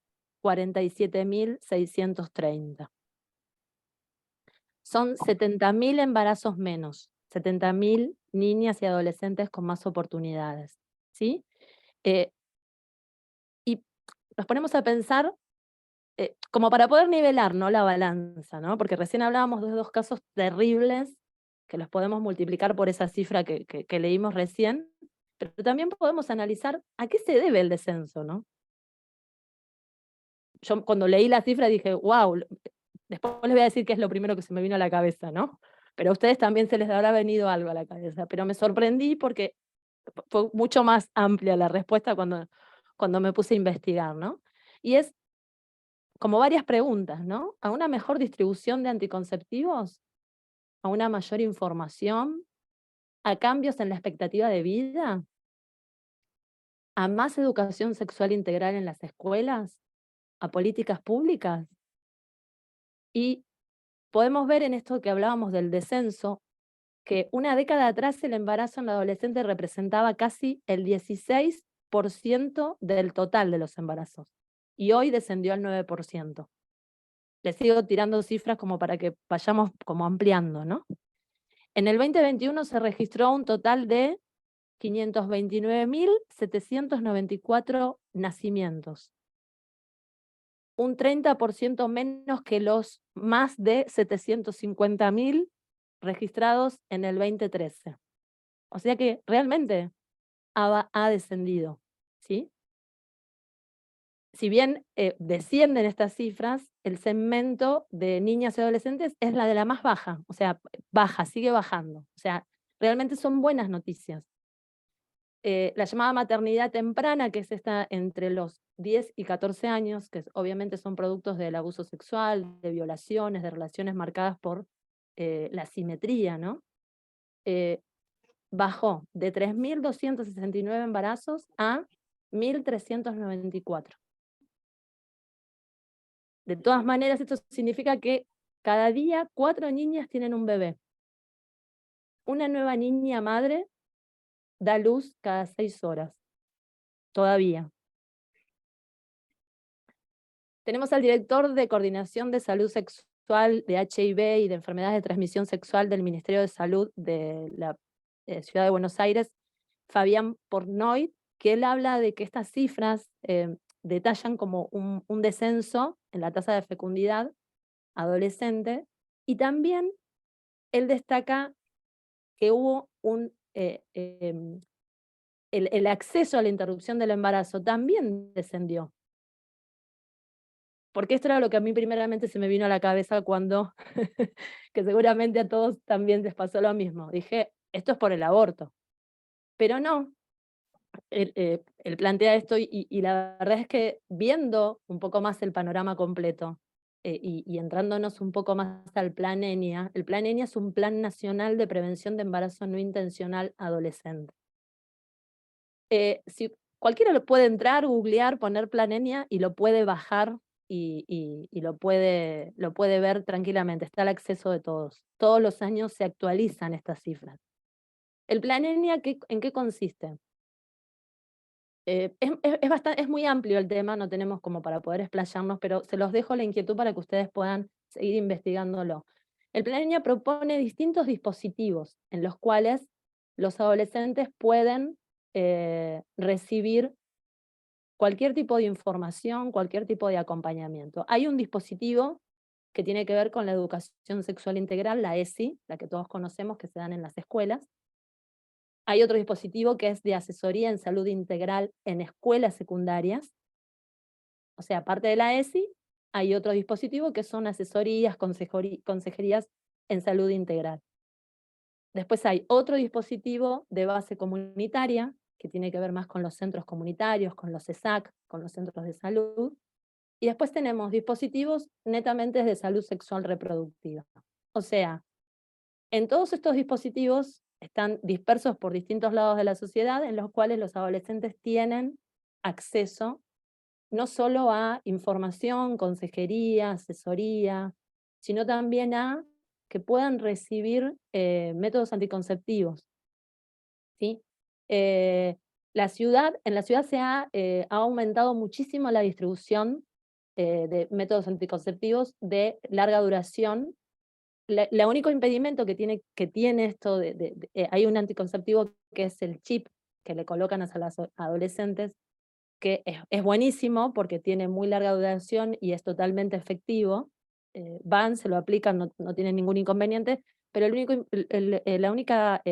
S6: 47.630. Son 70.000 embarazos menos, 70.000 niñas y adolescentes con más oportunidades, ¿sí? Y nos ponemos a pensar, como para poder nivelar, ¿no?, la balanza, ¿no? Porque recién hablábamos de dos casos terribles, que los podemos multiplicar por esa cifra que leímos recién, pero también podemos analizar a qué se debe el descenso, ¿no? Yo cuando leí la cifra dije, wow, Después les voy a decir qué es lo primero que se me vino a la cabeza, ¿no? Pero a ustedes también se les habrá venido algo a la cabeza, pero me sorprendí porque fue mucho más amplia la respuesta cuando me puse a investigar, ¿no? Y es como varias preguntas, ¿no? ¿A una mejor distribución de anticonceptivos? ¿A una mayor información? ¿A cambios en la expectativa de vida? ¿A más educación sexual integral en las escuelas? ¿A políticas públicas? Y podemos ver en esto que hablábamos del descenso, que una década atrás el embarazo en la adolescente representaba casi el 16% del total de los embarazos, y hoy descendió al 9%. Les sigo tirando cifras como para que vayamos como ampliando, ¿no? En el 2021 se registró un total de 529.794 nacimientos, un 30% menos que los más de 750.000 registrados en el 2013. O sea que realmente ha descendido, ¿sí? Si bien descienden estas cifras, el segmento de niñas y adolescentes es la de la más baja, o sea, baja, sigue bajando. O sea, realmente son buenas noticias. La llamada maternidad temprana, que es esta entre los 10 y 14 años, que obviamente son productos del abuso sexual, de violaciones, de relaciones marcadas por la asimetría, ¿no? Bajó de 3.269 embarazos a 1.394. De todas maneras, esto significa que cada día 4 niñas tienen un bebé. Una nueva niña madre da luz cada 6 horas. Todavía. Tenemos al director de Coordinación de Salud Sexual de HIV y de Enfermedades de Transmisión Sexual del Ministerio de Salud de la Ciudad de Buenos Aires, Fabián Portnoy, que él habla de que estas cifras detallan como un descenso en la tasa de fecundidad adolescente, y también él destaca que hubo el acceso a la interrupción del embarazo también descendió. Porque esto era lo que a mí primeramente se me vino a la cabeza cuando, que seguramente a todos también les pasó lo mismo. Dije, esto es por el aborto. Pero no, él plantea esto y la verdad es que viendo un poco más el panorama completo y entrándonos un poco más al Plan ENIA, el Plan ENIA es un Plan Nacional de Prevención de Embarazo No Intencional Adolescente. Si cualquiera lo puede entrar, googlear, poner Plan ENIA y lo puede bajar y lo puede ver tranquilamente, está al acceso de todos. Todos los años se actualizan estas cifras. El Plan ENIA, ¿en qué consiste? Es muy amplio el tema, no tenemos como para poder explayarnos, pero se los dejo la inquietud para que ustedes puedan seguir investigándolo. El Plan ENIA propone distintos dispositivos en los cuales los adolescentes pueden recibir cualquier tipo de información, cualquier tipo de acompañamiento. Hay un dispositivo que tiene que ver con la educación sexual integral, la ESI, la que todos conocemos, que se dan en las escuelas. Hay otro dispositivo que es de asesoría en salud integral en escuelas secundarias. O sea, aparte de la ESI, hay otro dispositivo que son asesorías, consejerías en salud integral. Después hay otro dispositivo de base comunitaria, que tiene que ver más con los centros comunitarios, con los ESAC, con los centros de salud. Y después tenemos dispositivos netamente de salud sexual reproductiva. O sea, en todos estos dispositivos están dispersos por distintos lados de la sociedad, en los cuales los adolescentes tienen acceso no solo a información, consejería, asesoría, sino también a que puedan recibir métodos anticonceptivos, ¿sí? En la ciudad ha aumentado muchísimo la distribución de métodos anticonceptivos de larga duración. El único impedimento que tiene esto, hay un anticonceptivo que es el chip que le colocan a las adolescentes, que es buenísimo porque tiene muy larga duración y es totalmente efectivo. Van, se lo aplican, no tienen ningún inconveniente, pero la única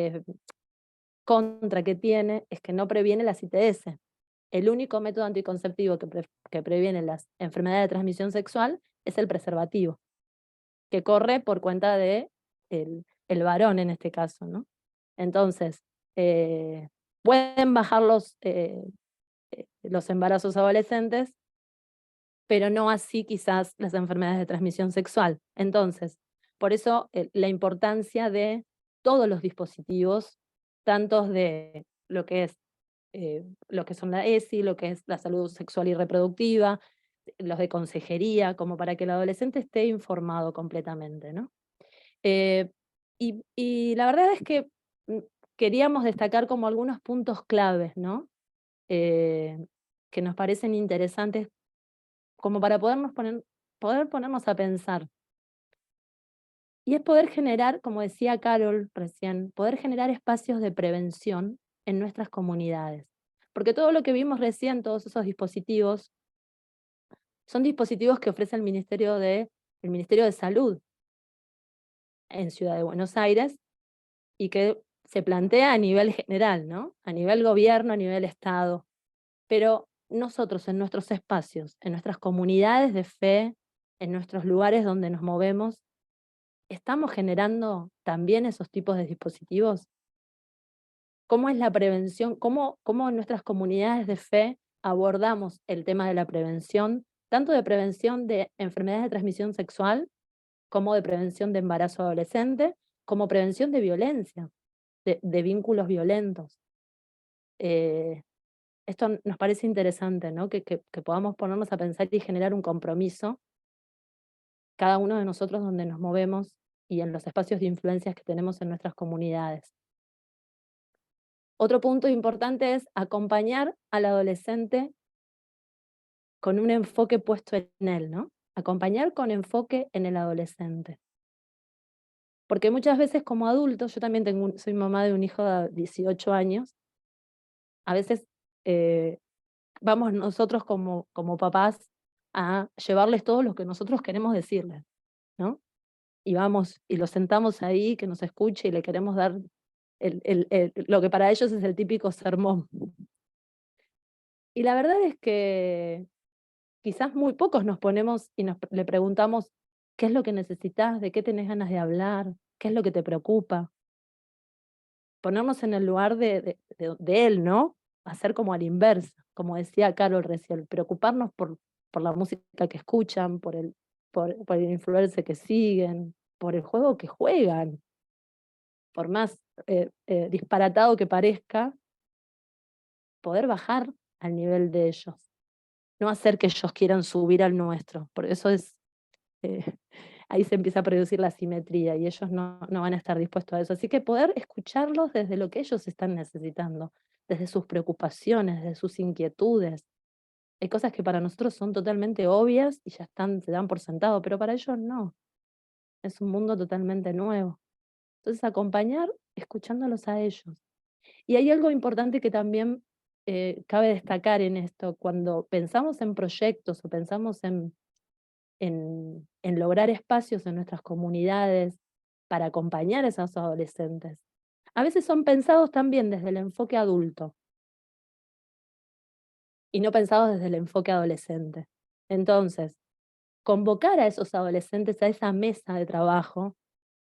S6: contra que tiene es que no previene las ITS. El único método anticonceptivo que previene las enfermedades de transmisión sexual es el preservativo. que corre por cuenta de el varón en este caso, ¿no? Entonces, pueden bajar los embarazos adolescentes, pero no así quizás las enfermedades de transmisión sexual. Entonces, por eso la importancia de todos los dispositivos, tantos de lo que son la ESI, lo que es la salud sexual y reproductiva, los de consejería, como para que el adolescente esté informado completamente, ¿no? Y la verdad es que queríamos destacar como algunos puntos claves, ¿no? Que nos parecen interesantes como para poder ponernos a pensar. Y es poder generar, como decía Carol recién, poder generar espacios de prevención en nuestras comunidades. Porque todo lo que vimos recién, todos esos dispositivos, son dispositivos que ofrece el Ministerio de Salud en Ciudad de Buenos Aires y que se plantea a nivel general, ¿no? A nivel gobierno, a nivel Estado. Pero nosotros en nuestros espacios, en nuestras comunidades de fe, en nuestros lugares donde nos movemos, ¿estamos generando también esos tipos de dispositivos? ¿Cómo es la prevención? ¿Cómo en nuestras comunidades de fe abordamos el tema de la prevención, tanto de prevención de enfermedades de transmisión sexual, como de prevención de embarazo adolescente, como prevención de violencia, de vínculos violentos? Esto nos parece interesante, ¿no? Que podamos ponernos a pensar y generar un compromiso, cada uno de nosotros donde nos movemos y en los espacios de influencias que tenemos en nuestras comunidades. Otro punto importante es acompañar al adolescente con un enfoque puesto en él, ¿no? Acompañar con enfoque en el adolescente. Porque muchas veces como adultos, yo también soy mamá de un hijo de 18 años, a veces vamos nosotros como papás a llevarles todo lo que nosotros queremos decirles, ¿no? Y vamos y lo sentamos ahí, que nos escuche y le queremos dar lo que para ellos es el típico sermón. Y la verdad es que quizás muy pocos nos ponemos y le preguntamos qué es lo que necesitas, de qué tenés ganas de hablar, qué es lo que te preocupa. Ponernos en el lugar de él, ¿no? Hacer como a la inversa, como decía Carol recién, preocuparnos por la música que escuchan, por el influencer que siguen, por el juego que juegan. Por más disparatado que parezca, poder bajar al nivel de ellos. No hacer que ellos quieran subir al nuestro. Por eso ahí se empieza a producir la simetría y ellos no van a estar dispuestos a eso. Así que poder escucharlos desde lo que ellos están necesitando, desde sus preocupaciones, desde sus inquietudes. Hay cosas que para nosotros son totalmente obvias y ya se dan por sentado, pero para ellos no. Es un mundo totalmente nuevo. Entonces acompañar escuchándolos a ellos. Y hay algo importante que también cabe destacar en esto, cuando pensamos en proyectos o pensamos en lograr espacios en nuestras comunidades para acompañar a esos adolescentes. A veces son pensados también desde el enfoque adulto y no pensados desde el enfoque adolescente. Entonces, convocar a esos adolescentes a esa mesa de trabajo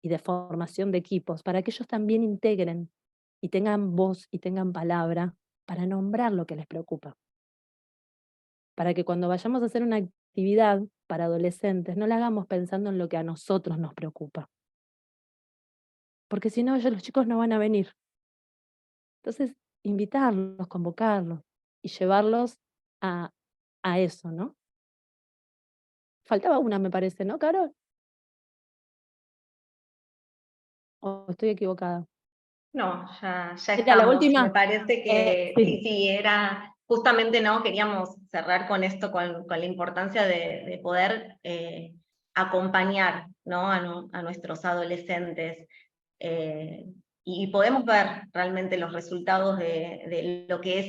S6: y de formación de equipos para que ellos también integren y tengan voz y tengan palabra para nombrar lo que les preocupa. Para que cuando vayamos a hacer una actividad para adolescentes no la hagamos pensando en lo que a nosotros nos preocupa. Porque si no, los chicos no van a venir. Entonces, invitarlos, convocarlos y llevarlos a eso, ¿no? Faltaba una, me parece, ¿no, Carol? ¿O estoy equivocada?
S4: No, ya
S6: ¿Era la
S4: estamos.
S6: última?
S4: Me parece que sí, era justamente, ¿no? Queríamos cerrar con esto, con la importancia de poder acompañar, ¿no? A nuestros adolescentes. Y podemos ver realmente los resultados de lo que es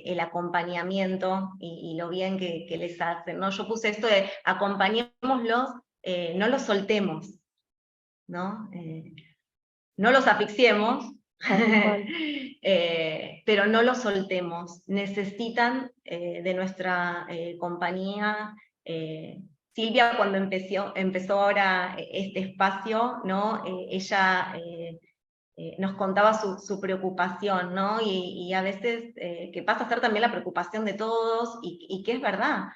S4: el acompañamiento y lo bien que les hacen, ¿no? Yo puse esto de acompañémoslos, no los soltemos, ¿no? No los asfixiemos, pero no los soltemos. Necesitan de nuestra compañía Silvia, cuando empezó ahora este espacio, ¿no? Ella nos contaba su preocupación, ¿no? Y a veces que pasa a ser también la preocupación de todos, y que es verdad,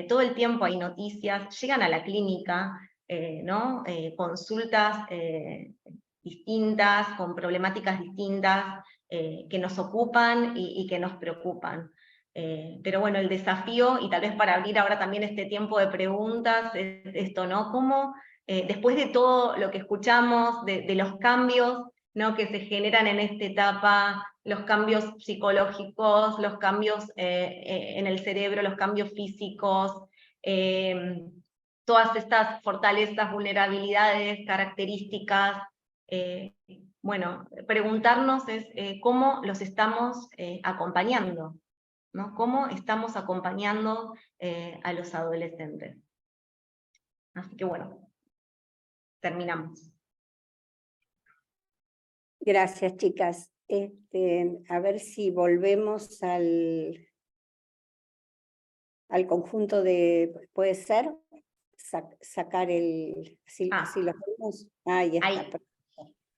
S4: todo el tiempo hay noticias, llegan a la clínica, ¿no? Consultas distintas, con problemáticas distintas, que nos ocupan y que nos preocupan. Pero bueno, el desafío, y tal vez para abrir ahora también este tiempo de preguntas, es esto, ¿no? ¿Cómo, después de todo lo que escuchamos, de los cambios, ¿no?, que se generan en esta etapa, los cambios psicológicos, los cambios en el cerebro, los cambios físicos, todas estas fortalezas, vulnerabilidades, características, bueno, preguntarnos es cómo los estamos acompañando, ¿no? ¿Cómo estamos acompañando a los adolescentes? Así que bueno, terminamos.
S1: Gracias, chicas. A ver si volvemos al conjunto de, ¿puede ser? Sacar el, así lo vemos. Ahí está,
S4: Ahí.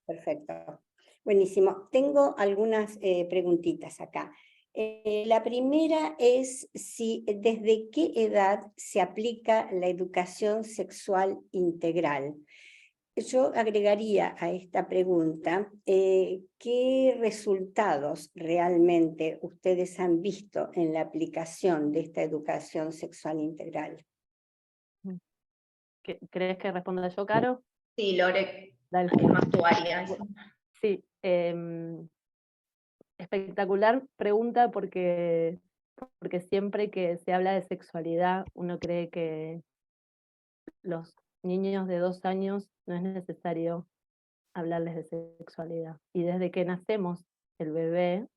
S1: Perfecto. Buenísimo. Tengo algunas preguntitas acá. La primera es si desde qué edad se aplica la educación sexual integral. Yo agregaría a esta pregunta, ¿qué resultados realmente ustedes han visto en la aplicación de esta educación sexual integral?
S6: ¿Crees que responda yo, Caro?
S4: Sí, Lore,
S6: Dale.
S4: más tu área.
S6: Sí, espectacular pregunta porque siempre que se habla de sexualidad uno cree que los niños de 2 años no es necesario hablarles de sexualidad. Y desde que nacemos, el bebé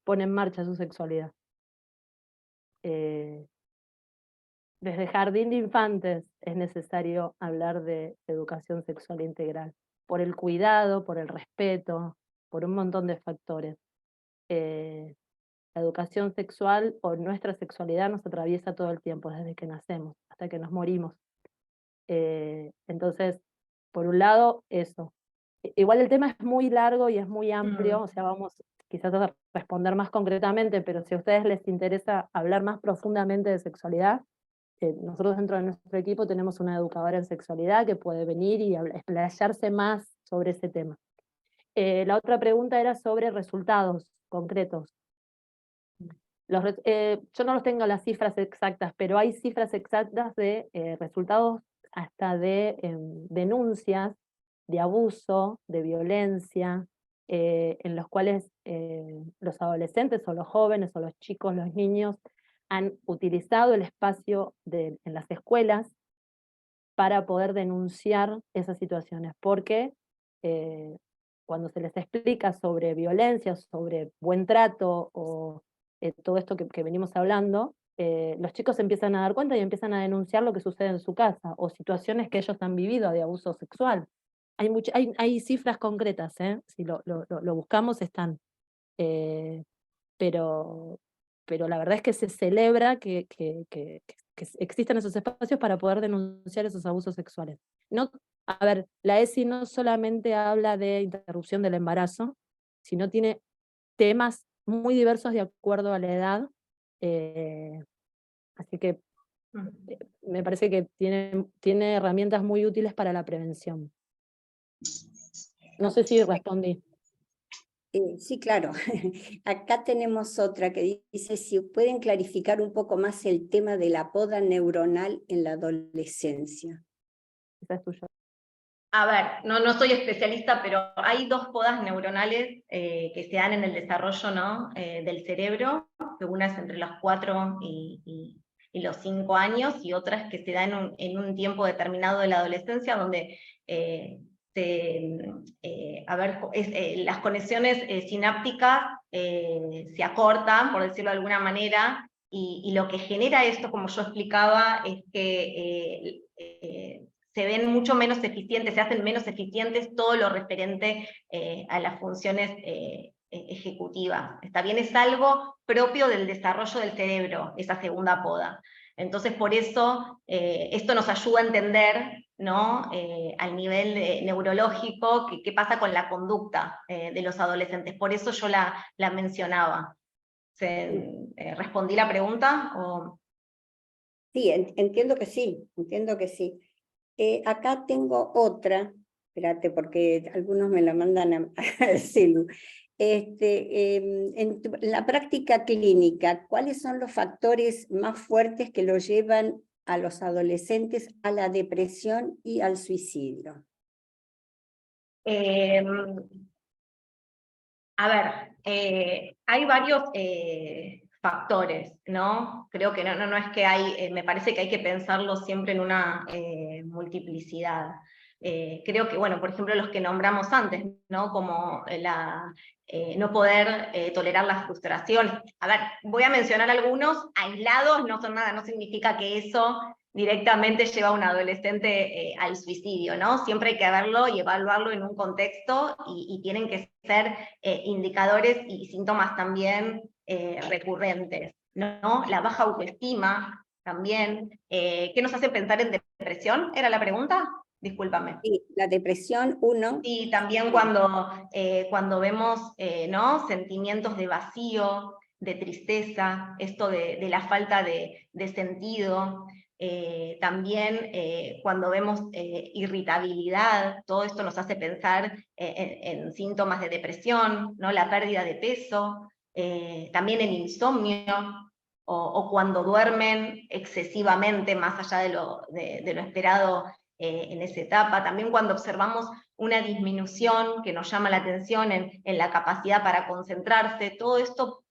S6: pone en marcha su sexualidad. Desde jardín de infantes es necesario hablar de educación sexual integral, por el cuidado, por el respeto, por un montón de factores. La educación sexual o nuestra sexualidad nos atraviesa todo el tiempo, desde que nacemos hasta que nos morimos. Entonces, por un lado, eso. Igual el tema es muy largo y es muy amplio, o sea, vamos quizás a responder más concretamente, pero si a ustedes les interesa hablar más profundamente de sexualidad, nosotros dentro de nuestro equipo tenemos una educadora en sexualidad que puede venir y explayarse más sobre ese tema. La otra pregunta era sobre resultados concretos. Yo no los tengo las cifras exactas, pero hay cifras exactas de resultados hasta de denuncias de abuso, de violencia, en los cuales los adolescentes o los jóvenes o los chicos, los niños, han utilizado el espacio en las escuelas para poder denunciar esas situaciones, porque cuando se les explica sobre violencia, sobre buen trato o todo esto que venimos hablando, los chicos se empiezan a dar cuenta y empiezan a denunciar lo que sucede en su casa o situaciones que ellos han vivido de abuso sexual. Hay cifras concretas, si lo buscamos están, pero la verdad es que se celebra que existan esos espacios para poder denunciar esos abusos sexuales. No, a ver, la ESI no solamente habla de interrupción del embarazo, sino tiene temas muy diversos de acuerdo a la edad, así que me parece que tiene herramientas muy útiles para la prevención. No sé si respondí.
S1: Sí, claro. Acá tenemos otra que dice si pueden clarificar un poco más el tema de la poda neuronal en la adolescencia.
S6: Esa es tuya.
S4: A ver, no soy especialista, pero hay 2 podas neuronales que se dan en el desarrollo, ¿no?, del cerebro, que una es entre los 4 y los 5 años, y otras que se dan en un tiempo determinado de la adolescencia, donde las conexiones sinápticas se acortan, por decirlo de alguna manera, y lo que genera esto, como yo explicaba, es que se ven mucho menos eficientes, se hacen menos eficientes todo lo referente a las funciones ejecutivas. Está bien, es algo propio del desarrollo del cerebro, esa segunda poda. Entonces, por eso, esto nos ayuda a entender, ¿no? Al nivel neurológico, qué pasa con la conducta de los adolescentes. Por eso yo la mencionaba. ¿Respondí la pregunta? ¿O?
S1: Sí, entiendo que sí, entiendo que sí. Acá tengo otra, espérate, porque algunos me la mandan al celu. En la práctica clínica, ¿cuáles son los factores más fuertes que lo llevan a los adolescentes a la depresión y al suicidio?
S4: A ver, hay varios factores, ¿no? Creo que no es que hay, me parece que hay que pensarlo siempre en una multiplicidad. Creo que, bueno, por ejemplo, los que nombramos antes, ¿no? Como no poder tolerar la frustración. A ver, voy a mencionar algunos aislados, no son nada, no significa que eso directamente lleva a un adolescente al suicidio, ¿no? Siempre hay que verlo y evaluarlo en un contexto y tienen que ser indicadores y síntomas también recurrentes, ¿no? La baja autoestima también. ¿Qué nos hace pensar en depresión? ¿Era la pregunta? Discúlpame.
S1: Sí, la depresión, uno.
S4: Y también cuando vemos ¿no? sentimientos de vacío, de tristeza, esto de la falta de sentido, también cuando vemos irritabilidad, todo esto nos hace pensar en síntomas de depresión, ¿no? La pérdida de peso, también el insomnio, o cuando duermen excesivamente, más allá de lo esperado en esa etapa, también cuando observamos una disminución que nos llama la atención en la capacidad para concentrarse, todo esto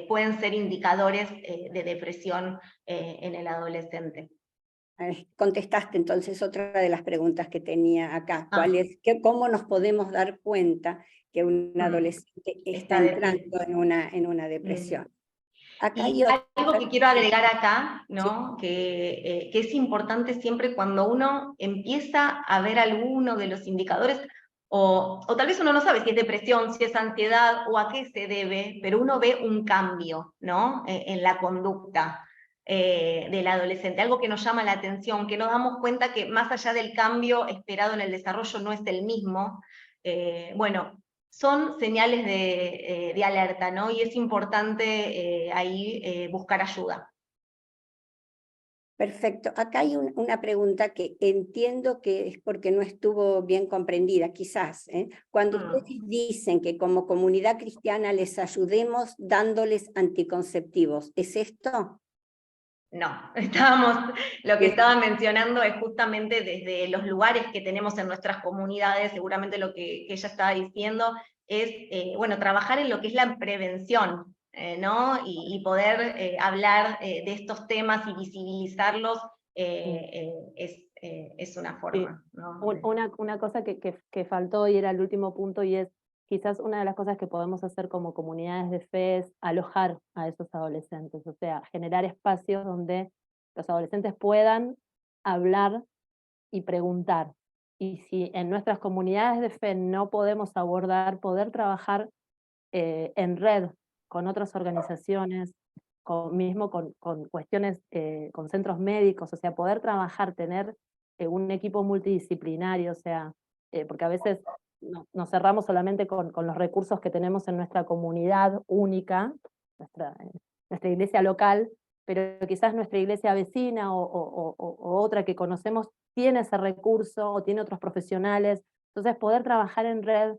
S4: pueden ser indicadores de depresión en el adolescente.
S1: Contestaste entonces otra de las preguntas que tenía acá.
S4: Ah.
S1: ¿Cómo nos podemos dar cuenta que un adolescente está entrando en una depresión? Acá
S4: y algo que quiero agregar acá, ¿no?
S1: Sí.
S4: Que es importante siempre cuando uno empieza a ver alguno de los indicadores, o tal vez uno no sabe si es depresión, si es ansiedad o a qué se debe, pero uno ve un cambio, ¿no? En la conducta del adolescente, algo que nos llama la atención, que nos damos cuenta que más allá del cambio esperado en el desarrollo no es el mismo. Bueno, son señales de alerta, ¿no? Y es importante ahí buscar ayuda.
S1: Perfecto. Acá hay una pregunta que entiendo que es porque no estuvo bien comprendida, quizás. Cuando ustedes dicen que como comunidad cristiana les ayudemos dándoles anticonceptivos, ¿es esto?
S4: No, lo que estaba mencionando es justamente desde los lugares que tenemos en nuestras comunidades, seguramente lo que ella estaba diciendo es, bueno, trabajar en lo que es la prevención, ¿no? Y poder hablar de estos temas y visibilizarlos es una forma, ¿no?
S6: Una cosa que faltó y era el último punto, y es quizás una de las cosas que podemos hacer como comunidades de fe es alojar a esos adolescentes, o sea, generar espacios donde los adolescentes puedan hablar y preguntar. Y si en nuestras comunidades de fe no podemos abordar, poder trabajar en red con otras organizaciones, mismo con cuestiones, con centros médicos, o sea, poder trabajar, tener un equipo multidisciplinario, o sea, porque a veces nos cerramos solamente con los recursos que tenemos en nuestra comunidad única, nuestra iglesia local, pero quizás nuestra iglesia vecina o otra que conocemos tiene ese recurso o tiene otros profesionales. Entonces, poder trabajar en red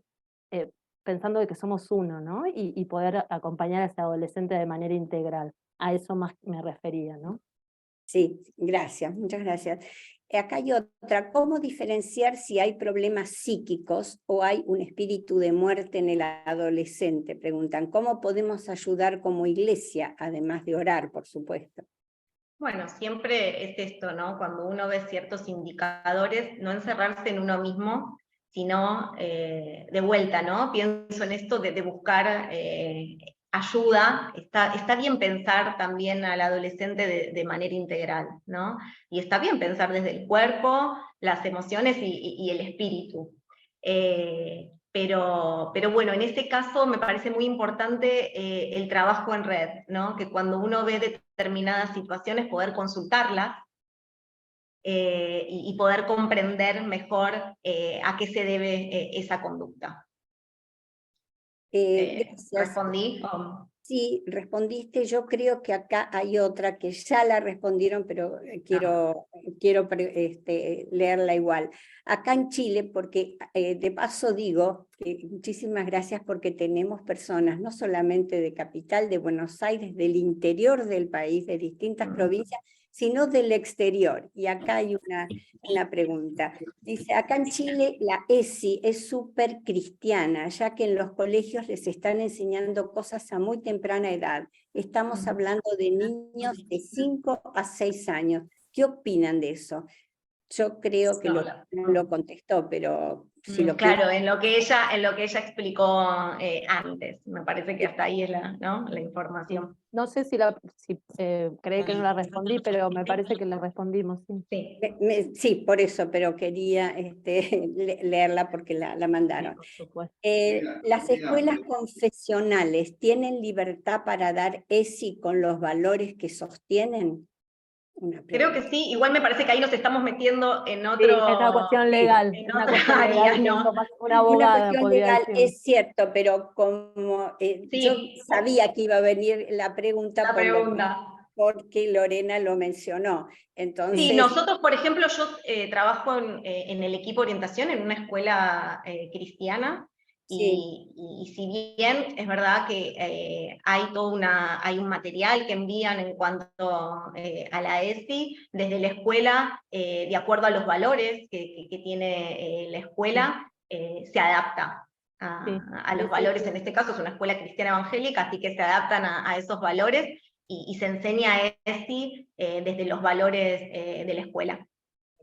S6: pensando de que somos uno, ¿no? Y poder acompañar a ese adolescente de manera integral. A eso más me refería, ¿no?
S1: Sí, gracias, muchas gracias. Acá hay otra, ¿cómo diferenciar si hay problemas psíquicos o hay un espíritu de muerte en el adolescente? Preguntan, ¿cómo podemos ayudar como iglesia, además de orar, por supuesto?
S4: Bueno, siempre es esto, ¿no? Cuando uno ve ciertos indicadores, no encerrarse en uno mismo, sino de vuelta, ¿no? Pienso en esto de buscar ayuda. Está bien pensar también al adolescente de manera integral, ¿no? Y está bien pensar desde el cuerpo, las emociones y el espíritu. Pero bueno, en este caso me parece muy importante el trabajo en red, ¿no? Que cuando uno ve determinadas situaciones, poder consultarlas y poder comprender mejor a qué se debe esa conducta.
S1: Gracias.
S4: ¿Respondí?
S1: Sí, respondiste. Yo creo que acá hay otra que ya la respondieron, pero quiero leerla igual. Acá en Chile, porque de paso digo que muchísimas gracias porque tenemos personas, no solamente de Capital, de Buenos Aires, del interior del país, de distintas provincias, sino del exterior. Y acá hay una pregunta. Dice, acá en Chile la ESI es súper cristiana, ya que en los colegios les están enseñando cosas a muy temprana edad. Estamos hablando de niños de 5 a 6 años. ¿Qué opinan de eso? Yo creo que no lo contestó, pero si lo
S4: claro, en lo que ella explicó antes. Me parece que hasta ahí es la información.
S6: No sé si cree que no la respondí, pero me parece que la respondimos. Sí,
S1: sí, por eso, pero quería leerla porque la mandaron.
S6: por supuesto.
S1: ¿Las escuelas confesionales tienen libertad para dar ESI con los valores que sostienen?
S4: Creo que sí, igual me parece que ahí nos estamos metiendo en otro...
S6: Sí, es una cuestión legal.
S4: En
S6: una
S4: otra
S6: cuestión
S4: área,
S6: legal,
S4: ¿no?
S6: Una abogada
S1: cuestión
S6: podría
S1: legal,
S6: decir.
S1: es cierto, pero como
S4: Sí.
S1: yo sabía que iba a venir la pregunta, porque Lorena lo mencionó. Entonces,
S4: sí, nosotros, por ejemplo, yo trabajo en el equipo de orientación en una escuela cristiana,
S1: sí.
S4: y si bien es verdad que hay un material que envían en cuanto a la ESI, desde la escuela, de acuerdo a los valores que tiene la escuela, se adapta a los valores. En este caso es una escuela cristiana evangélica, así que se adaptan a esos valores, y se enseña ESI desde los valores de la escuela.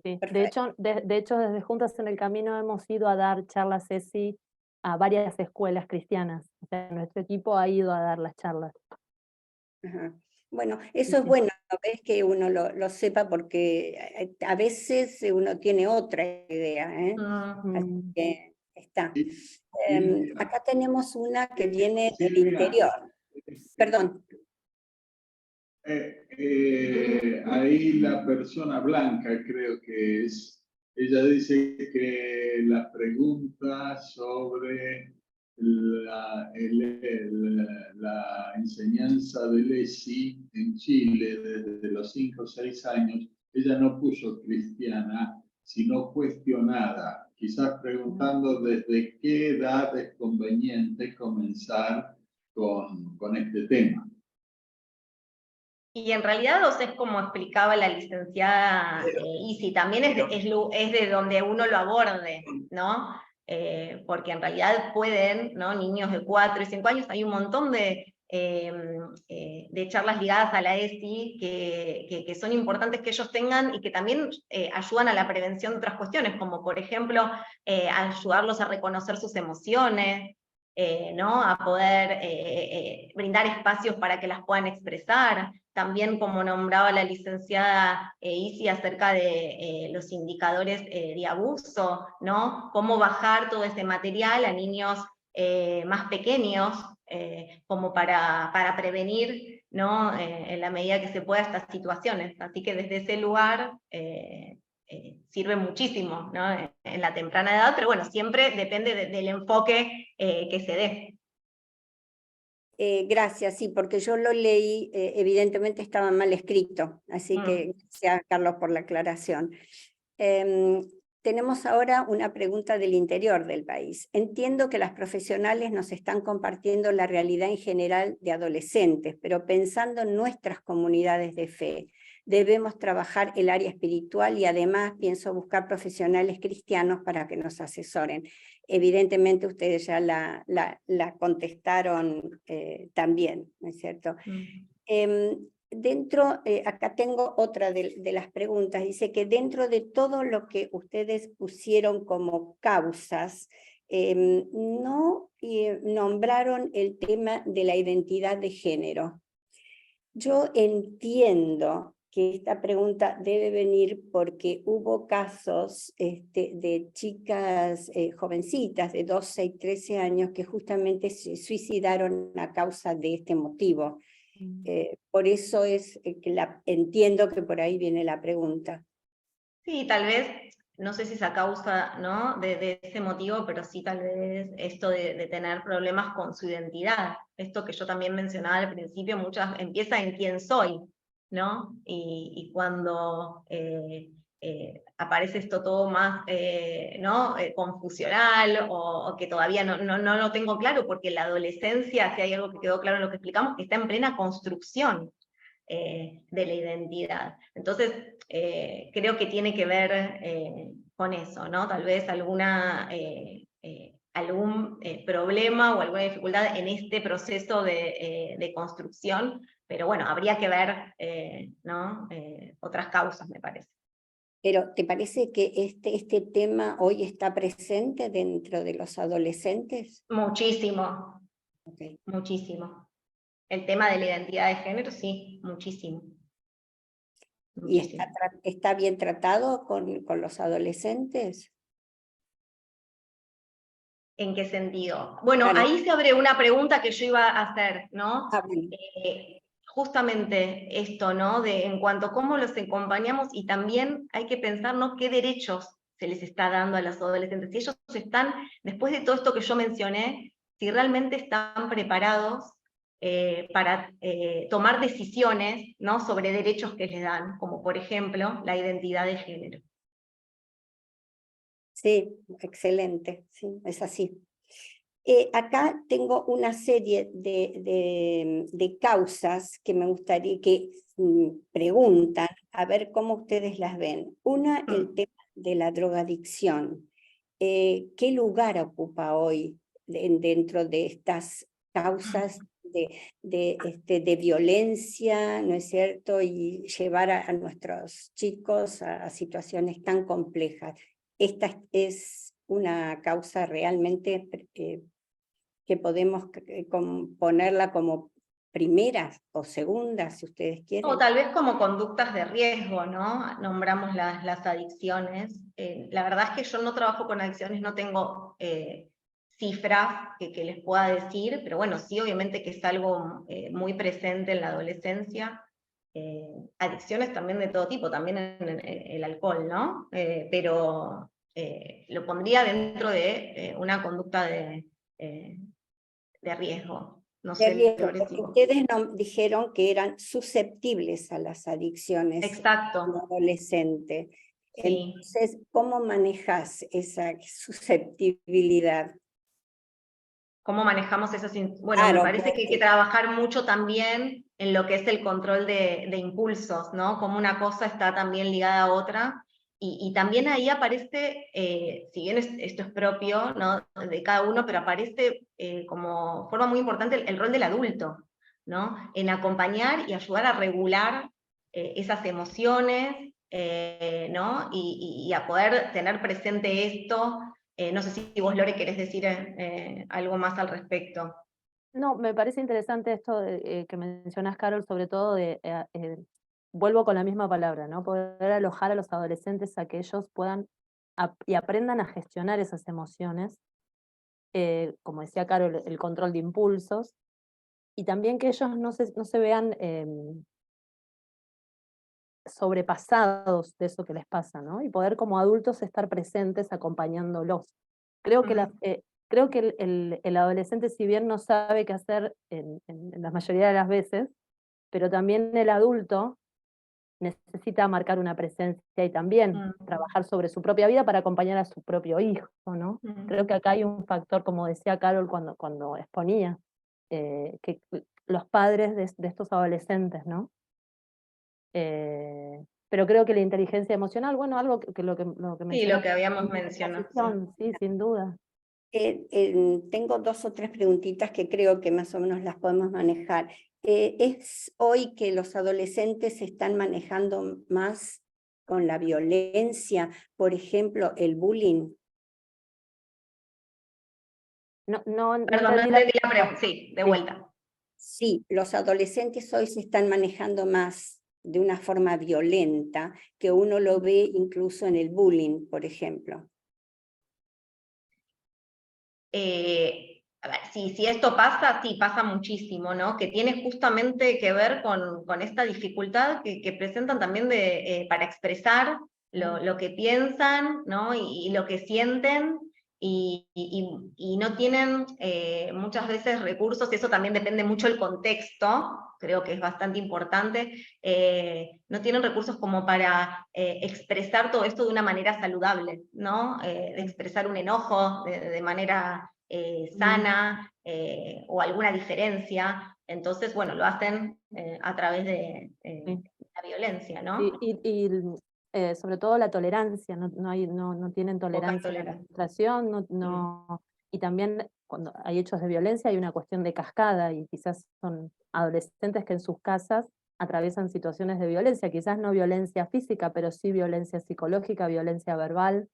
S6: Sí. De hecho, desde Juntas en el Camino hemos ido a dar charlas ESI a varias escuelas cristianas. O sea, nuestro equipo ha ido a dar las charlas.
S1: Ajá. Bueno, eso es bueno, es que uno lo sepa, porque a veces uno tiene otra idea. Así que está. Acá tenemos una que viene del interior. Perdón.
S3: Ahí la persona blanca, creo que es, ella dice que la pregunta sobre la enseñanza del ESI en Chile desde los 5 o 6 años, ella no puso cristiana, sino cuestionada, quizás preguntando desde qué edad es conveniente comenzar con este tema.
S4: Y en realidad, o sea, es como explicaba la licenciada Isi, también es de donde uno lo aborde, ¿no? Porque en realidad pueden, ¿no? Niños de 4 y 5 años, hay un montón de charlas ligadas a la ESI que son importantes que ellos tengan, y que también ayudan a la prevención de otras cuestiones, como por ejemplo, ayudarlos a reconocer sus emociones, ¿no? A poder brindar espacios para que las puedan expresar. También, como nombraba la licenciada Isi acerca de los indicadores de abuso, ¿no? Cómo bajar todo ese material a niños más pequeños, como para prevenir, ¿no? En la medida que se pueda estas situaciones. Así que desde ese lugar sirve muchísimo, ¿no? En la temprana edad, pero bueno, siempre depende del enfoque que se dé.
S1: Gracias, sí, porque yo lo leí, evidentemente estaba mal escrito, así que gracias, Carlos, por la aclaración. Tenemos ahora una pregunta del interior del país. Entiendo que las profesionales nos están compartiendo la realidad en general de adolescentes, pero pensando en nuestras comunidades de fe, debemos trabajar el área espiritual, y además pienso buscar profesionales cristianos para que nos asesoren. Evidentemente ustedes ya la contestaron también, ¿no es cierto? Acá tengo otra de las preguntas, dice que dentro de todo lo que ustedes pusieron como causas, no nombraron el tema de la identidad de género. Yo entiendo que esta pregunta debe venir porque hubo casos de chicas jovencitas de 12 y 13 años que justamente se suicidaron a causa de este motivo. Por eso es que entiendo que por ahí viene la pregunta.
S4: Sí, tal vez, no sé si es a causa, ¿no?, de ese motivo, pero sí tal vez esto de tener problemas con su identidad. Esto que yo también mencionaba al principio, empieza en quién soy, ¿no? Y cuando aparece esto todo más ¿no?, confusional, o que todavía no lo tengo claro, porque la adolescencia, si hay algo que quedó claro en lo que explicamos, que está en plena construcción de la identidad. Entonces, creo que tiene que ver con eso, ¿no? Tal vez algún problema o alguna dificultad en este proceso de construcción, pero bueno, habría que ver ¿no?, otras causas, me parece.
S1: Pero ¿te parece que este tema hoy está presente dentro de los adolescentes?
S4: Muchísimo,
S1: Okay.
S4: muchísimo. El tema de la identidad de género, sí, muchísimo.
S1: ¿Y
S4: Muchísimo.
S1: está bien tratado con los adolescentes?
S4: ¿En qué sentido? Bueno,
S1: Claro.
S4: ahí se abre una pregunta que yo iba a hacer, ¿no?
S1: Bueno.
S4: Justamente esto, ¿no? En cuanto a cómo los acompañamos, y también hay que pensar, ¿no?, qué derechos se les está dando a los adolescentes. Si ellos están, después de todo esto que yo mencioné, si realmente están preparados para tomar decisiones, ¿no?, sobre derechos que les dan, como por ejemplo la identidad de género.
S1: Sí, excelente, sí, es así. Acá tengo una serie de causas que me gustaría que preguntan, a ver cómo ustedes las ven. Una, el tema de la drogadicción. ¿Qué lugar ocupa hoy dentro de estas causas de violencia, ¿no es cierto? Y llevar a nuestros chicos a situaciones tan complejas. Esta es una causa realmente que podemos ponerla como primera o segunda, si ustedes quieren.
S4: O tal vez como conductas de riesgo, ¿no? Nombramos las adicciones. La verdad es que yo no trabajo con adicciones, no tengo cifras que les pueda decir, pero bueno, sí, obviamente que es algo muy presente en la adolescencia. Adicciones también de todo tipo, también en el alcohol, ¿no? Pero lo pondría dentro de una conducta de riesgo. No
S1: De
S4: sé,
S1: riesgo,
S4: Lore,
S1: porque
S4: si vos-
S1: ustedes dijeron que eran susceptibles a las adicciones
S4: Exacto,
S1: como adolescente.
S4: sí.
S1: Entonces, ¿cómo manejas esa susceptibilidad?
S4: ¿Cómo manejamos esas? Bueno, me
S1: Claro,
S4: parece que hay que trabajar mucho también en lo que es el control de impulsos, ¿no? Como una cosa está también ligada a otra. Y también ahí aparece, si bien esto es propio, ¿no?, de cada uno, pero aparece como forma muy importante el rol del adulto, ¿no? En acompañar y ayudar a regular esas emociones, ¿no? Y a poder tener presente esto. No sé si vos, Lore, querés decir algo más al respecto.
S6: No, me parece interesante esto que mencionas, Carol, sobre todo vuelvo con la misma palabra, ¿no? Poder alojar a los adolescentes a que ellos puedan y aprendan a gestionar esas emociones, como decía Carol, el control de impulsos, y también que ellos no se vean sobrepasados de eso que les pasa, ¿no? Y poder como adultos estar presentes acompañándolos. Creo que, creo que el adolescente, si bien no sabe qué hacer en la mayoría de las veces, pero también el adulto necesita marcar una presencia y también trabajar sobre su propia vida para acompañar a su propio hijo, ¿no? Creo que acá hay un factor, como decía Carol cuando exponía, que los padres de estos adolescentes, ¿no? Pero creo que la inteligencia emocional, bueno, algo que lo que
S4: Sí, lo
S6: mencionaste
S4: que habíamos
S6: en la
S4: mencionado.
S6: exposición, sí, sin duda.
S1: Tengo 2 o 3 preguntitas que creo que más o menos las podemos manejar. ¿Es hoy que los adolescentes se están manejando más con la violencia, por ejemplo, el bullying?
S6: No
S4: Perdón, no
S6: entendí la
S4: entendí la
S6: pregunta.
S4: pregunta. Sí, de
S6: Sí.
S4: vuelta.
S1: Sí, los adolescentes hoy se están manejando más de una forma violenta, que uno lo ve incluso en el bullying, por ejemplo.
S4: a ver, si esto pasa, sí, pasa muchísimo, ¿no? Que tiene justamente que ver con esta dificultad que presentan también para expresar lo que piensan, ¿no? Y lo que sienten, y no tienen muchas veces recursos, y eso también depende mucho del contexto, creo que es bastante importante, no tienen recursos como para expresar todo esto de una manera saludable, ¿no? De expresar un enojo de manera sana, o alguna diferencia. Entonces, bueno, lo hacen a través de la violencia, ¿no?
S6: Sobre todo la tolerancia, no tienen
S4: Poca
S6: tolerancia a la
S4: tolerancia.
S6: frustración, y también cuando hay hechos de violencia hay una cuestión de cascada, y quizás son adolescentes que en sus casas atraviesan situaciones de violencia, quizás no violencia física, pero sí violencia psicológica, violencia verbal,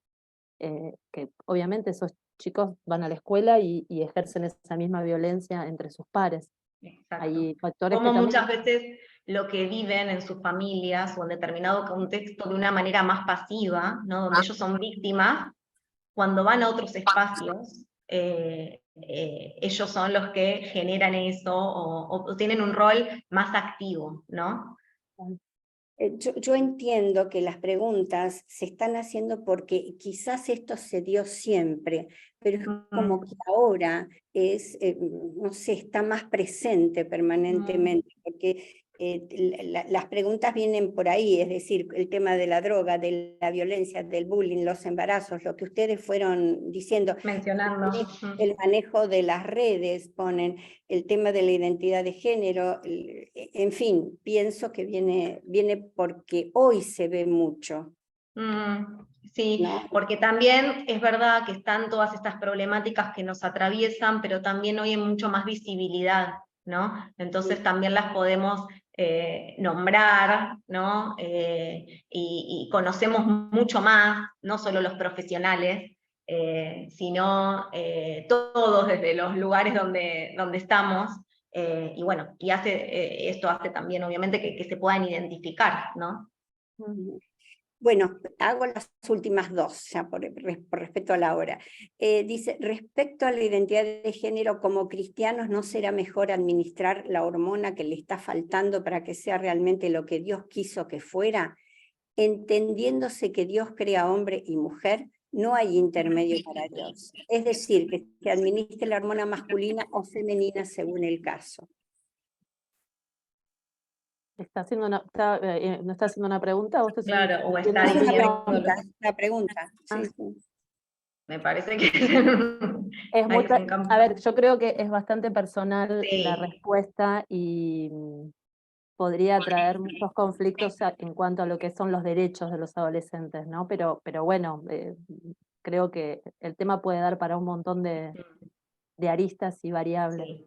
S6: que obviamente esos chicos van a la escuela y ejercen esa misma violencia entre sus pares.
S4: Exacto.
S6: Hay factores
S4: Como
S6: que
S4: muchas
S6: también...
S4: veces lo que viven en sus familias o en determinado contexto de una manera más pasiva, ¿no? Donde ellos son víctimas, cuando van a otros espacios, ellos son los que generan eso o tienen un rol más activo, ¿no?
S1: Yo entiendo que las preguntas se están haciendo porque quizás esto se dio siempre, pero es como que ahora es, no sé, está más presente permanentemente, porque las preguntas vienen por ahí, es decir, el tema de la droga, de la violencia, del bullying, los embarazos, lo que ustedes fueron diciendo,
S4: Mencionando.
S1: el manejo de las redes, ponen el tema de la identidad de género, en fin, pienso que viene porque hoy se ve mucho.
S4: Sí,
S1: ¿no?
S4: porque también es verdad que están todas estas problemáticas que nos atraviesan, pero también hoy hay mucho más visibilidad, ¿no? Entonces también las podemos nombrar, ¿no? Y conocemos mucho más, no solo los profesionales, sino todos desde los lugares donde estamos, y bueno, esto hace también obviamente que se puedan identificar, ¿no?
S1: Bueno, hago las últimas dos, ya por respeto a la hora. Dice, respecto a la identidad de género, como cristianos, ¿no será mejor administrar la hormona que le está faltando para que sea realmente lo que Dios quiso que fuera? Entendiéndose que Dios crea hombre y mujer, no hay intermedio para Dios. Es decir, que se administre la hormona masculina o femenina según el caso.
S6: ¿No está haciendo una pregunta o está haciendo
S4: Claro, o
S6: haciendo
S4: está
S6: una
S4: diciendo
S6: opinión?
S1: La pregunta, sí,
S6: Ah.
S1: sí.
S4: Me parece que
S6: Es muy,
S4: hay un campo.
S6: a ver, yo creo que es bastante personal
S4: Sí.
S6: la respuesta, y podría traer muchos conflictos en cuanto a lo que son los derechos de los adolescentes, ¿no? Pero bueno, creo que el tema puede dar para un montón de aristas y variables.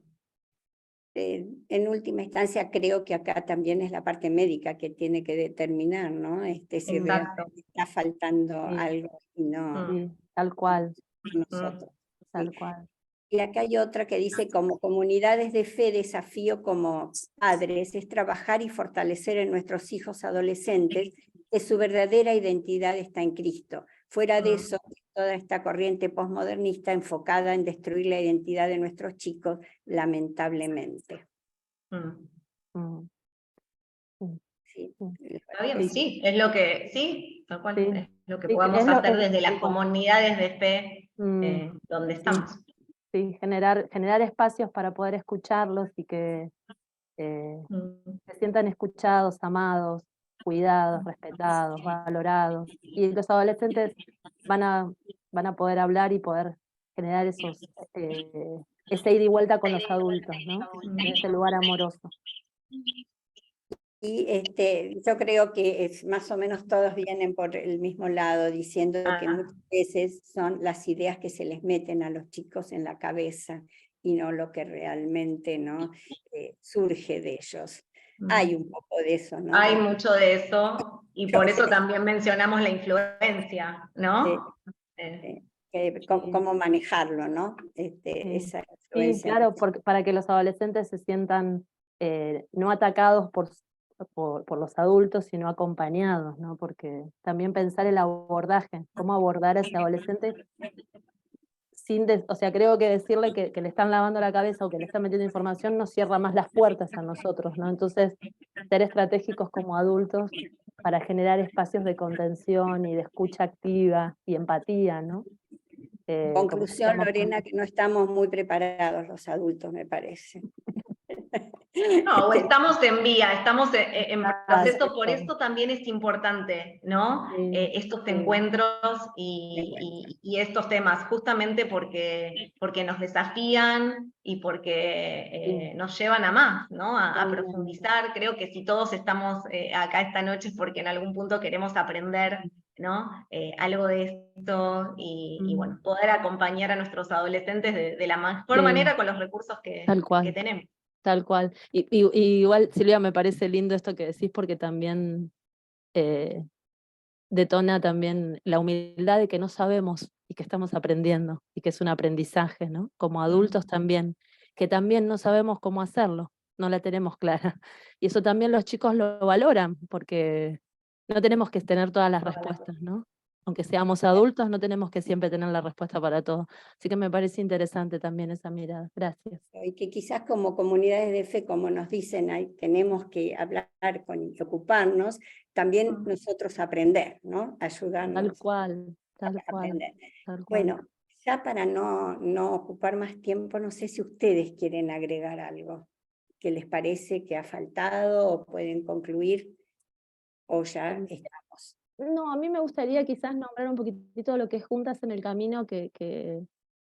S4: Sí.
S1: En última instancia, creo que acá también es la parte médica que tiene que determinar, ¿no? Si
S4: Exacto.
S1: realmente está faltando
S6: Sí.
S1: algo y no
S6: Sí, tal cual,
S1: nosotros.
S6: tal cual.
S1: Y acá hay otra que dice, como comunidades de fe, desafío como padres es trabajar y fortalecer en nuestros hijos adolescentes que su verdadera identidad está en Cristo. Fuera de eso, toda esta corriente posmodernista enfocada en destruir la identidad de nuestros chicos, lamentablemente. Sí.
S4: Está bien, sí, es lo que, sí, tal cual,
S6: Sí.
S4: es lo que
S6: Sí,
S4: podemos
S6: es lo-
S4: hacer
S6: es
S4: desde las
S6: tal cual.
S4: comunidades de fe donde
S6: Sí.
S4: estamos.
S6: Sí, generar espacios para poder escucharlos y que se sientan escuchados, amados, cuidados, respetados, valorados. Y los adolescentes van a poder hablar y poder generar ese ida y vuelta con los adultos, ¿no? En ese lugar amoroso.
S1: Y yo creo que más o menos todos vienen por el mismo lado, diciendo que muchas veces son las ideas que se les meten a los chicos en la cabeza y no lo que realmente, ¿no? Surge de ellos. Hay un poco de eso, ¿no?
S4: Hay mucho de eso, y por eso también mencionamos la influencia, ¿no?
S1: Cómo manejarlo, ¿no? Esa
S6: Sí,
S1: influencia.
S6: claro, para que los adolescentes se sientan no atacados por los adultos, sino acompañados, ¿no? Porque también pensar el abordaje, cómo abordar a ese adolescente o sea, creo que decirle que le están lavando la cabeza o que le están metiendo información nos cierra más las puertas a nosotros, ¿no? Entonces, ser estratégicos como adultos para generar espacios de contención y de escucha activa y empatía, ¿no?
S1: Conclusión, Lorena, que no estamos muy preparados los adultos, me parece.
S4: No, o estamos en vía, estamos en proceso, por
S6: exacto.
S4: eso también es importante, ¿no?
S6: Sí,
S4: Estos
S6: sí.
S4: encuentros y estos temas, justamente porque nos desafían y porque nos llevan a más, ¿no? A
S6: Totalmente.
S4: profundizar. Creo que si todos estamos acá esta noche es porque en algún punto queremos aprender, ¿no? Algo de esto y bueno, poder acompañar a nuestros adolescentes de la mejor
S6: Sí,
S4: manera con los recursos
S6: tal
S4: que
S6: cual.
S4: tenemos.
S6: Tal cual. Y igual, Silvia, me parece lindo esto que decís porque también detona también la humildad de que no sabemos y que estamos aprendiendo y que es un aprendizaje, ¿no? Como adultos también, que también no sabemos cómo hacerlo, no la tenemos clara. Y eso también los chicos lo valoran porque no tenemos que tener todas las respuestas, ¿no? Aunque seamos adultos, no tenemos que siempre tener la respuesta para todo. Así que me parece interesante también esa mirada. Gracias.
S1: Y que quizás como comunidades de fe, como nos dicen, ahí tenemos que hablar y ocuparnos, también nosotros aprender, ¿no?
S6: Tal
S1: Ayudarnos
S6: cual, tal
S1: a
S6: cual,
S1: aprender.
S6: tal cual.
S1: Bueno, ya para no ocupar más tiempo, no sé si ustedes quieren agregar algo que les parece que ha faltado o pueden concluir, o ya estamos.
S6: No, a mí me gustaría quizás nombrar un poquitito lo que es Juntas en el Camino,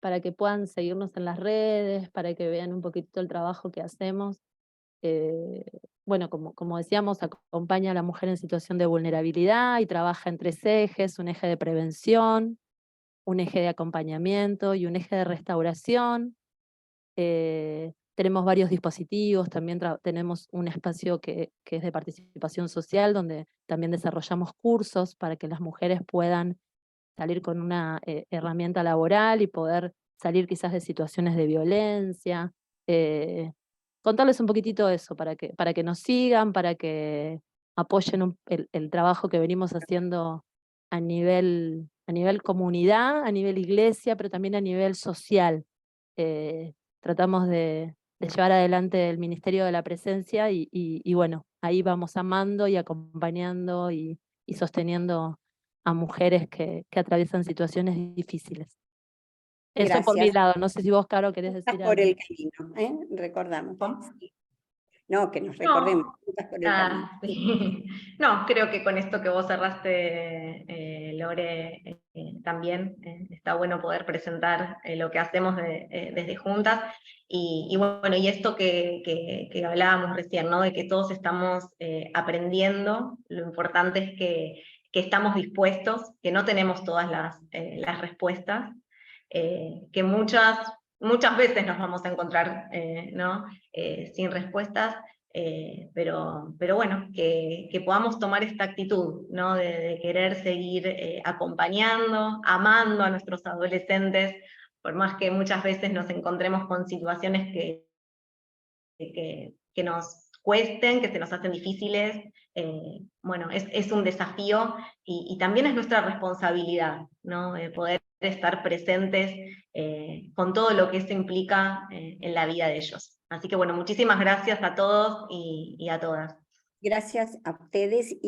S6: para que puedan seguirnos en las redes, para que vean un poquitito el trabajo que hacemos. Bueno, como decíamos, acompaña a la mujer en situación de vulnerabilidad y trabaja en 3 ejes: un eje de prevención, un eje de acompañamiento y un eje de restauración. Tenemos varios dispositivos, también tenemos un espacio que es de participación social, donde también desarrollamos cursos para que las mujeres puedan salir con una herramienta laboral y poder salir quizás de situaciones de violencia. Contarles un poquitito eso, para que nos sigan, para que apoyen el trabajo que venimos haciendo a nivel comunidad, a nivel iglesia, pero también a nivel social. Tratamos de llevar adelante el Ministerio de la Presencia y bueno, ahí vamos amando y acompañando y sosteniendo a mujeres que atraviesan situaciones difíciles. Eso por mi
S1: Gracias.
S6: lado, no sé si vos, Caro, querés
S1: Juntas
S6: decir
S1: por
S6: algo.
S1: el camino, recordamos.
S4: ¿Cómo?
S1: Sí. No, que nos recordemos,
S4: No,
S1: juntas por el camino.
S4: sí. No, creo que con esto que vos cerraste, Lore, también está bueno poder presentar lo que hacemos desde Juntas. Y bueno, y esto que hablábamos recién, ¿no? De que todos estamos aprendiendo, lo importante es que estamos dispuestos, que no tenemos todas las respuestas, que muchas veces nos vamos a encontrar, ¿no? Sin respuestas, pero bueno, que podamos tomar esta actitud, ¿no? De querer seguir acompañando, amando a nuestros adolescentes, por más que muchas veces nos encontremos con situaciones que nos cuesten, que se nos hacen difíciles. Bueno, es un desafío y también es nuestra responsabilidad, ¿no? Poder estar presentes con todo lo que eso implica en la vida de ellos. Así que bueno, muchísimas gracias a todos y a todas.
S1: Gracias a ustedes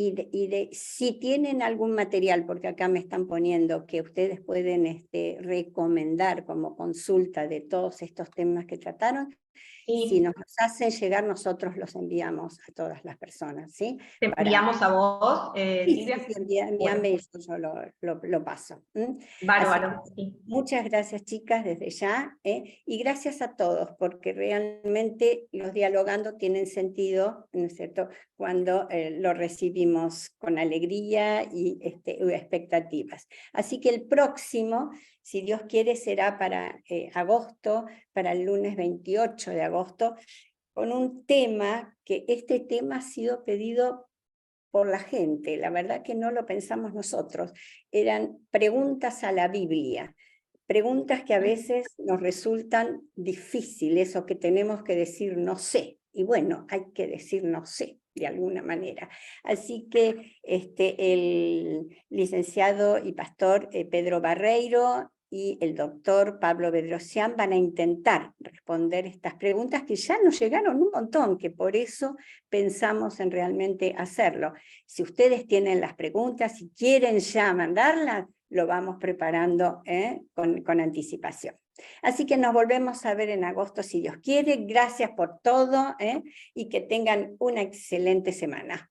S1: si tienen algún material, porque acá me están poniendo que ustedes pueden recomendar como consulta de todos estos temas que trataron,
S4: Sí.
S1: si nos los hacen llegar, nosotros los enviamos a todas las personas, ¿sí?
S4: ¿Te enviamos a vos, Silvia?
S1: Sí, envíame
S4: Bueno.
S1: y yo lo paso.
S4: Bárbaro.
S1: Así que,
S4: Sí.
S1: muchas gracias, chicas, desde ya, y gracias a todos, porque realmente los dialogando tienen sentido, ¿no es cierto?, cuando lo recibimos con alegría y expectativas. Así que el próximo, si Dios quiere, será para agosto, para el lunes 28 de agosto, con un tema que este tema ha sido pedido por la gente, la verdad que no lo pensamos nosotros, eran preguntas a la Biblia, preguntas que a veces nos resultan difíciles o que tenemos que decir no sé, y bueno, hay que decir no sé de alguna manera. Así que el licenciado y pastor Pedro Barreiro y el doctor Pablo Bedrosian van a intentar responder estas preguntas que ya nos llegaron un montón, que por eso pensamos en realmente hacerlo. Si ustedes tienen las preguntas, si quieren ya mandarlas, lo vamos preparando con anticipación. Así que nos volvemos a ver en agosto si Dios quiere. Gracias por todo y que tengan una excelente semana.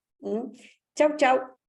S1: Chau, chau.